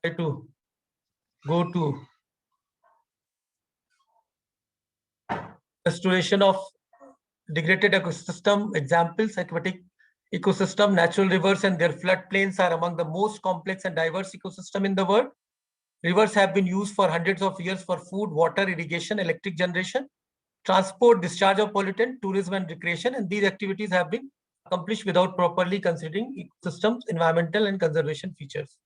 try to go to restoration of degraded ecosystem examples. Aquatic ecosystem, natural rivers and their floodplains are among the most complex and diverse ecosystem in the world. Rivers have been used for hundreds of years for food, water, irrigation, electric generation, transport, discharge of pollutant, tourism and recreation, and these activities have been accomplished without properly considering ecosystems, environmental and conservation features.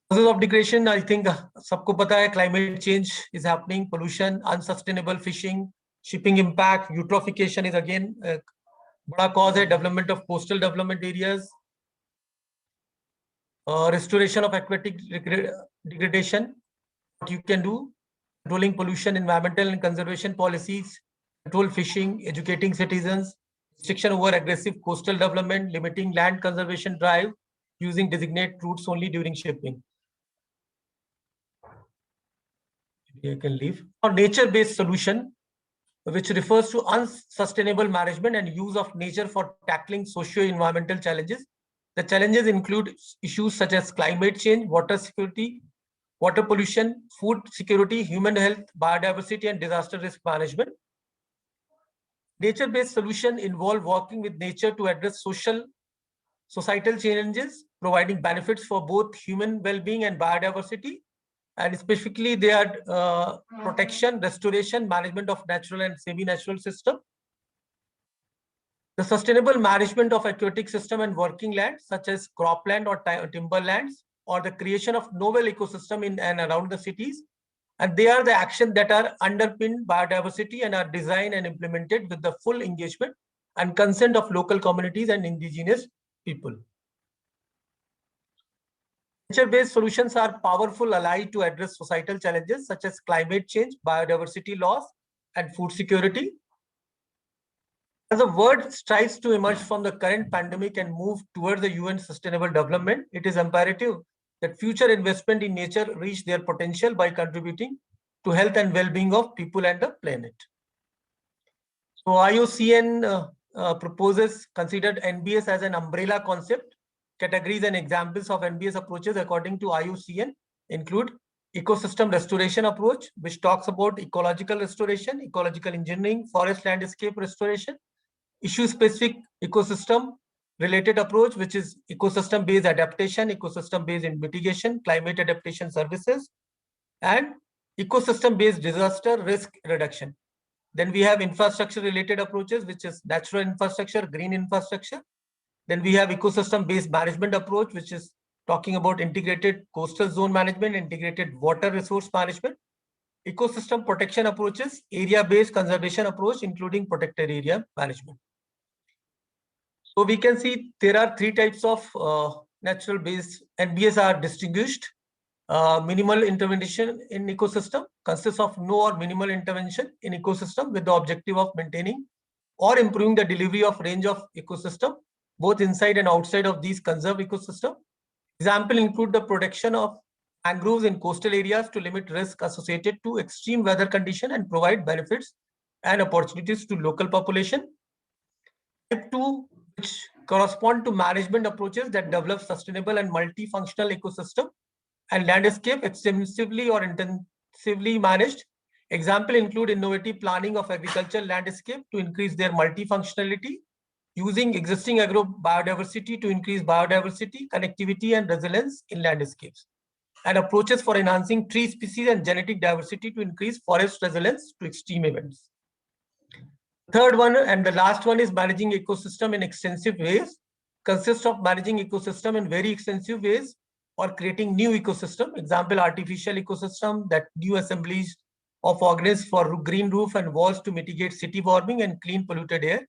Causes of degradation, I think सबको पता है, climate change is happening, pollution, unsustainable fishing, shipping impact, eutrophication is again बड़ा cause है, development of coastal development areas, restoration of aquatic degradation. What you can do, controlling pollution, environmental and conservation policies, control fishing, educating citizens, restriction over aggressive coastal development, limiting land conservation drive, using designated routes only during shipping. You can leave. Or nature-based solution, which refers to unsustainable management and use of nature for tackling socio-environmental challenges. The challenges include issues such as climate change, water security, water pollution, food security, human health, biodiversity, and disaster risk management. Nature-based solutions involve working with nature to address societal challenges, providing benefits for both human well-being and biodiversity. And specifically, they are protection, restoration, management of natural and semi-natural system. The sustainable management of aquatic system and working lands, such as cropland or timberlands, or the creation of novel ecosystem in and around the cities. And they are the actions that are underpinned biodiversity and are designed and implemented with the full engagement and consent of local communities and indigenous people. Nature-based solutions are powerful allies to address societal challenges such as climate change, biodiversity loss, and food security. As the world strives to emerge from the current pandemic and move towards the UN Sustainable Development, it is imperative that future investment in nature reach their potential by contributing to health and well-being of people and the planet. So IUCN proposes considered NBS as an umbrella concept. Categories and examples of NBS approaches according to IUCN include ecosystem restoration approach, which talks about ecological restoration, ecological engineering, forest landscape restoration, issue-specific ecosystem-related approach, which is ecosystem-based adaptation, ecosystem-based mitigation, climate adaptation services, and ecosystem-based disaster risk reduction. Then we have infrastructure-related approaches, which is natural infrastructure, green infrastructure. Then we have ecosystem-based management approach, which is talking about integrated coastal zone management, integrated water resource management, ecosystem protection approaches, area-based conservation approach, including protected area management. So we can see there are three types of natural-based NBS are distinguished. Minimal intervention in ecosystem consists of no or minimal intervention in ecosystem with the objective of maintaining or improving the delivery of range of ecosystem, both inside and outside of these conserved ecosystem. Example include the protection of mangroves in coastal areas to limit risk associated to extreme weather condition and provide benefits and opportunities to local population. Type 2, which correspond to management approaches that develop sustainable and multifunctional ecosystem and landscape extensively or intensively managed. Example include innovative planning of agricultural landscape to increase their multifunctionality, using existing agro biodiversity to increase biodiversity, connectivity, and resilience in landscapes, and approaches for enhancing tree species and genetic diversity to increase forest resilience to extreme events. Third one and the last one is managing ecosystem in extensive ways, consists of managing ecosystem in very extensive ways or creating new ecosystem. Example, artificial ecosystem, that new assemblies of organisms for green roof and walls to mitigate city warming and clean polluted air.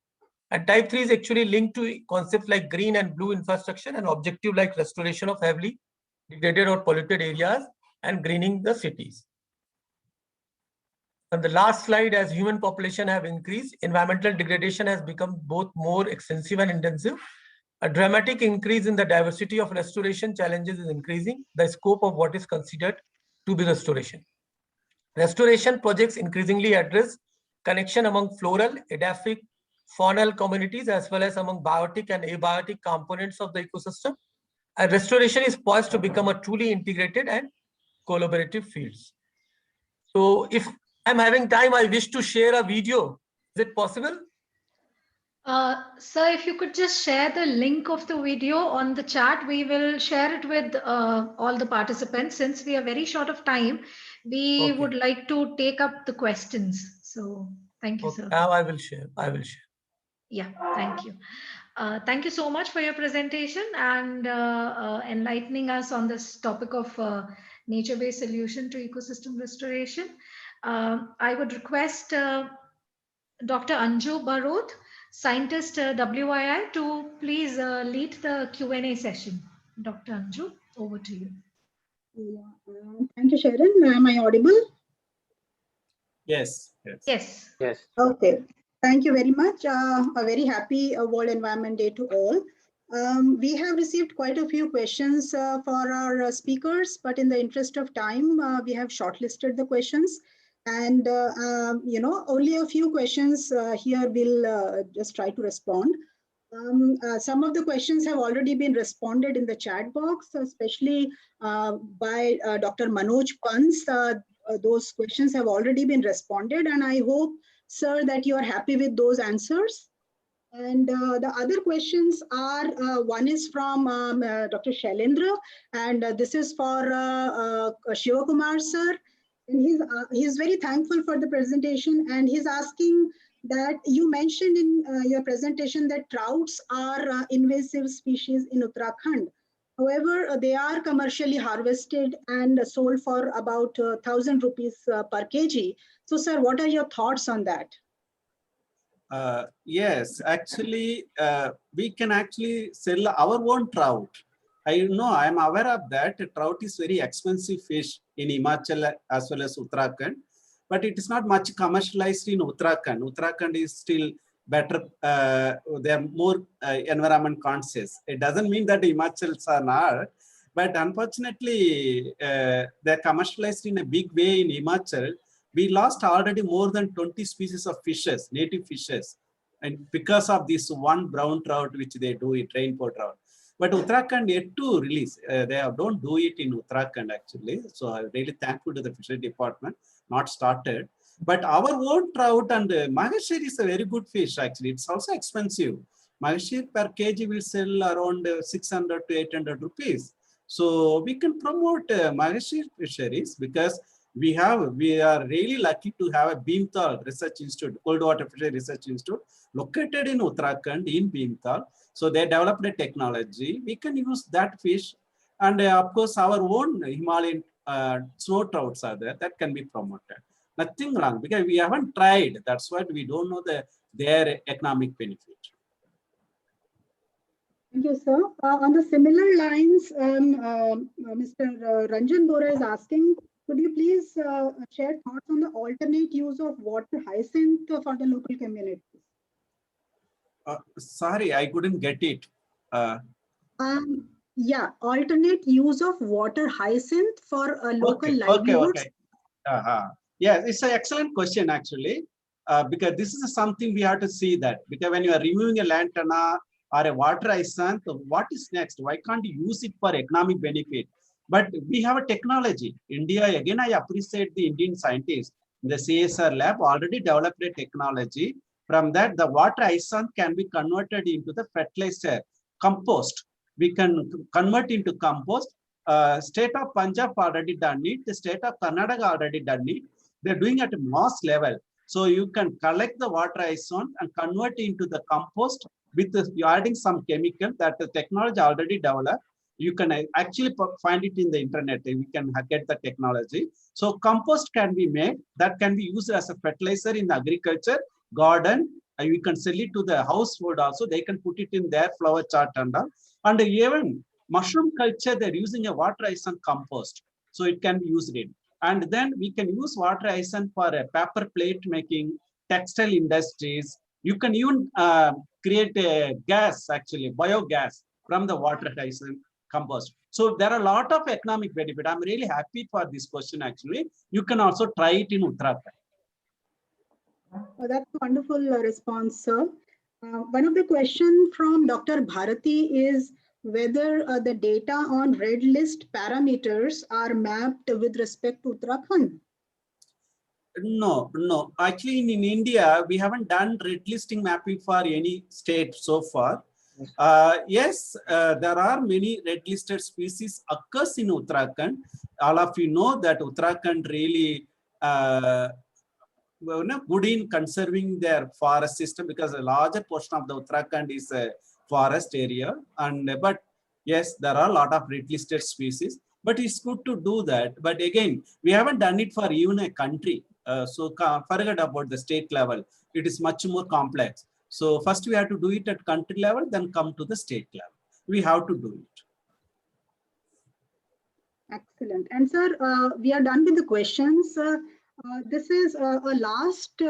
And type 3 is actually linked to concepts like green and blue infrastructure and objective like restoration of heavily degraded or polluted areas and greening the cities. On the last slide, as human population have increased, environmental degradation has become both more extensive and intensive. A dramatic increase in the diversity of restoration challenges is increasing the scope of what is considered to be restoration. Restoration projects increasingly address connection among floral, edaphic, faunal communities as well as among biotic and abiotic components of the ecosystem. And restoration is poised to become a truly integrated and collaborative fields. So if I'm having time, I wish to share a video. Is it possible?
Sir, if you could just share the link of the video on the chat, we will share it with all the participants. Since we are very short of time, we would like to take up the questions. So thank you, sir.
Now I will share.
Yeah, thank you. Thank you so much for your presentation and enlightening us on this topic of nature-based solution to ecosystem restoration. I would request Dr. Anju Barot, scientist WII, to please lead the Q&A session. Dr. Anju, over to you.
Yeah, thank you, Sharon. Am I audible?
Yes, yes.
Yes.
Yes.
Okay. Thank you very much. A very happy World Environment Day to all. We have received quite a few questions for our speakers, but in the interest of time, we have shortlisted the questions. And, only a few questions here we'll just try to respond. Some of the questions have already been responded in the chat box, especially by Dr. Manoj Pans. Those questions have already been responded, and I hope, sir, that you are happy with those answers. And the other questions are, one is from Dr. Shailendra, and this is for Shivakumar, sir. And he's very thankful for the presentation, and he's asking that you mentioned in your presentation that trouts are invasive species in Uttarakhand. However, they are commercially harvested and sold for about 1,000 rupees per kg. So, sir, what are your thoughts on that?
Yes, actually, we can actually sell our own trout. I know, I am aware of that. Trout is very expensive fish in Himachal as well as Uttarakhand, but it is not much commercialized in Uttarakhand. Uttarakhand is still better, they are more environment conscious. It doesn't mean that Himachals are not, but unfortunately, they're commercialized in a big way in Himachal. We lost already more than 20 species of fishes, native fishes, and because of this one brown trout which they do it, rainbow trout. But Uttarakhand yet to release. They don't do it in Uttarakhand actually. So I'm really thankful to the fishery department, not started. But our own trout and Magashir is a very good fish actually. It's also expensive. Magashir per kg will sell around 600 to 800 rupees. So we can promote Magashir fisheries because we are really lucky to have a Bhimtal Research Institute, Cold Water Fishery Research Institute, located in Uttarakhand in Bhimtal. So they developed a technology. We can use that fish, and of course our own Himalayan snow trouts are there that can be promoted. Nothing wrong because we haven't tried. That's why we don't know their economic benefit.
Thank you, sir. On the similar lines, Mr. Ranjan Bora is asking, could you please share thoughts on the alternate use of water hyacinth for the local communities?
Sorry, I couldn't get it.
Yeah, alternate use of water hyacinth for local livelihoods.
Okay. Yes, it's an excellent question actually, because this is something we have to see that, because when you are removing a lantana or a water hyacinth, what is next? Why can't you use it for economic benefit? But we have a technology. India, again, I appreciate the Indian scientists. The CSR lab already developed a technology. From that, the water hyacinth can be converted into the fertilizer, compost. We can convert into compost. State of Punjab already done it. The state of Karnataka already done it. They're doing at a mass level. So you can collect the water hyacinth and convert it into the compost with adding some chemical that the technology already developed. You can actually find it in the internet. We can get the technology. So compost can be made that can be used as a fertilizer in agriculture, garden. You can sell it to the household also. They can put it in their flower chart and all. And even mushroom culture, they're using a water hyacinth compost. So it can be used in. And then we can use water hyacinth for a paper plate making, textile industries. You can even create a gas, actually, biogas from the water hyacinth compost. So there are a lot of economic benefit. I'm really happy for this question, actually. You can also try it in Uttarakhand.
Oh, that's a wonderful response, sir. One of the questions from Dr. Bharati is whether the data on red list parameters are mapped with respect to Uttarakhand.
No. Actually, in India, we haven't done red listing mapping for any state so far. Yes, there are many red listed species occurs in Uttarakhand. All of you know that Uttarakhand really good in conserving their forest system, because a larger portion of the Uttarakhand is a forest area. And but yes, there are a lot of red listed species, but it's good to do that. But again, we haven't done it for even a country. So forget about the state level. It is much more complex. So first we have to do it at country level, then come to the state level. We have to do it.
Excellent. And sir, we are done with the questions. This is a last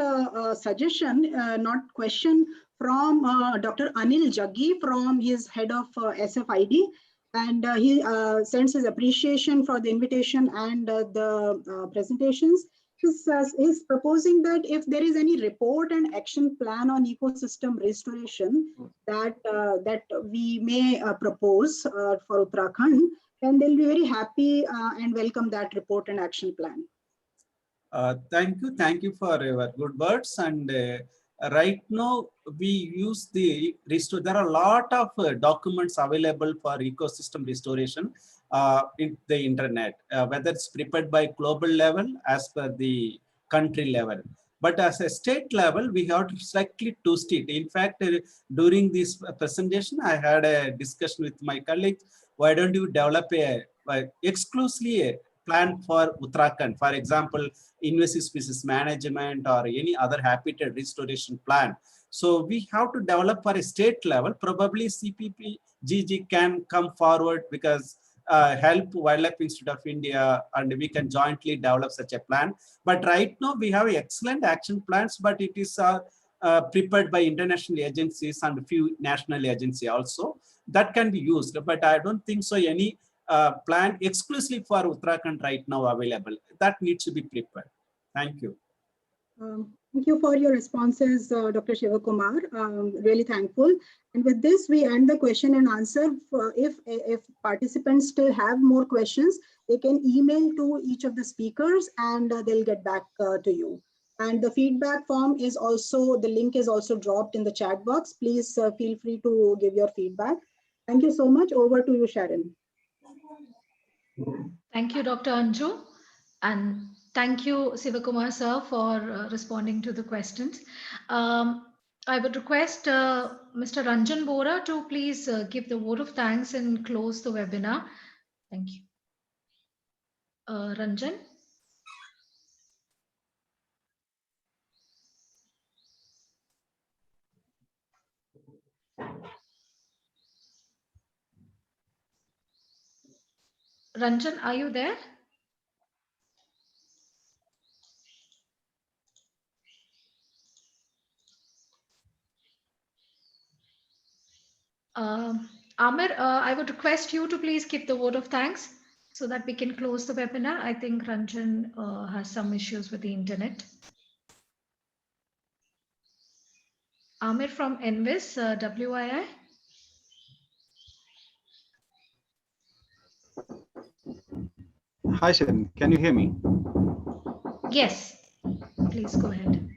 suggestion, not question, from Dr. Anil Jaggi, from his head of SFID. And he sends his appreciation for the invitation and the presentations. He's proposing that if there is any report and action plan on ecosystem restoration that we may propose for Uttarakhand, and they'll be very happy and welcome that report and action plan.
Thank you for your good words. And right now we use the restore. There are a lot of documents available for ecosystem restoration in the internet, whether it's prepared by global level as per the country level. But as a state level, we have to slightly twist it. In fact, during this presentation, I had a discussion with my colleagues. Why don't you develop exclusively a plan for Uttarakhand? For example, invasive species management or any other habitat restoration plan. So we have to develop for a state level. Probably CPPGG can come forward, because help Wildlife Institute of India, and we can jointly develop such a plan. But right now we have excellent action plans, but it is prepared by international agencies and a few national agencies also. That can be used, but I don't think so any plan exclusively for Uttarakhand right now available. That needs to be prepared. Thank you.
Thank you for your responses, Dr. Shivakumar. Really thankful. And with this, we end the question and answer. If participants still have more questions, they can email to each of the speakers and they'll get back to you. And the feedback form is also, the link is also dropped in the chat box. Please feel free to give your feedback. Thank you so much. Over to you, Sharon.
Thank you, Dr. Anju. And thank you, Sivakumar sir, for responding to the questions. I would request Mr. Ranjan Bora to please give the vote of thanks and close the webinar. Thank you. Ranjan? Ranjan, are you there? Amir, I would request you to please give the vote of thanks so that we can close the webinar. I think Ranjan has some issues with the internet. Amir from Envis, WII.
Hi, Sharon. Can you hear me?
Yes, please go ahead.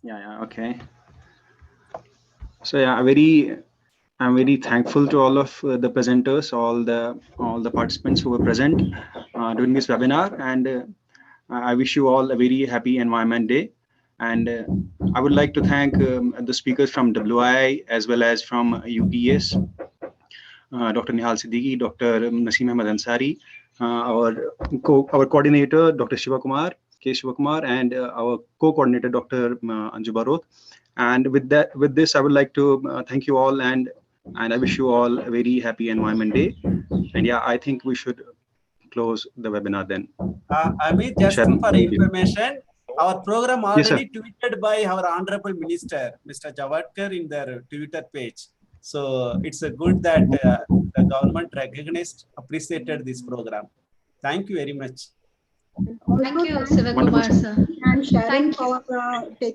Yeah, okay. So yeah, I'm very thankful to all of the presenters, all the participants who were present during this webinar, and I wish you all a very happy Environment Day. And I would like to thank the speakers from WI as well as from UPS, Dr. Nihal Siddiqui, Dr. Naseem Ahmed Ansari, our coordinator, Dr. Shivakumar, K. Shivakumar, and our co-coordinator, Dr. Anju Barot. And with this, I would like to thank you all, and I wish you all a very happy Environment Day. And yeah, I think we should close the webinar then.
Amit, just
Sharon,
for information, our program already
yes,
tweeted by our Honorable Minister, Mr. Javadkar, in their Twitter page. So it's a good that the government recognized, appreciated this program. Thank you very much.
Thank you, Sivakumar sir.
And Sharon for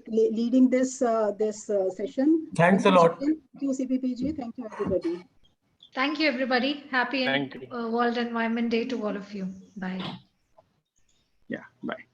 leading this session.
Thanks a lot.
Thank you, CPPG. Thank you, everybody.
Thank you, everybody. Happy World Environment Day to all of you. Bye.
Yeah, bye.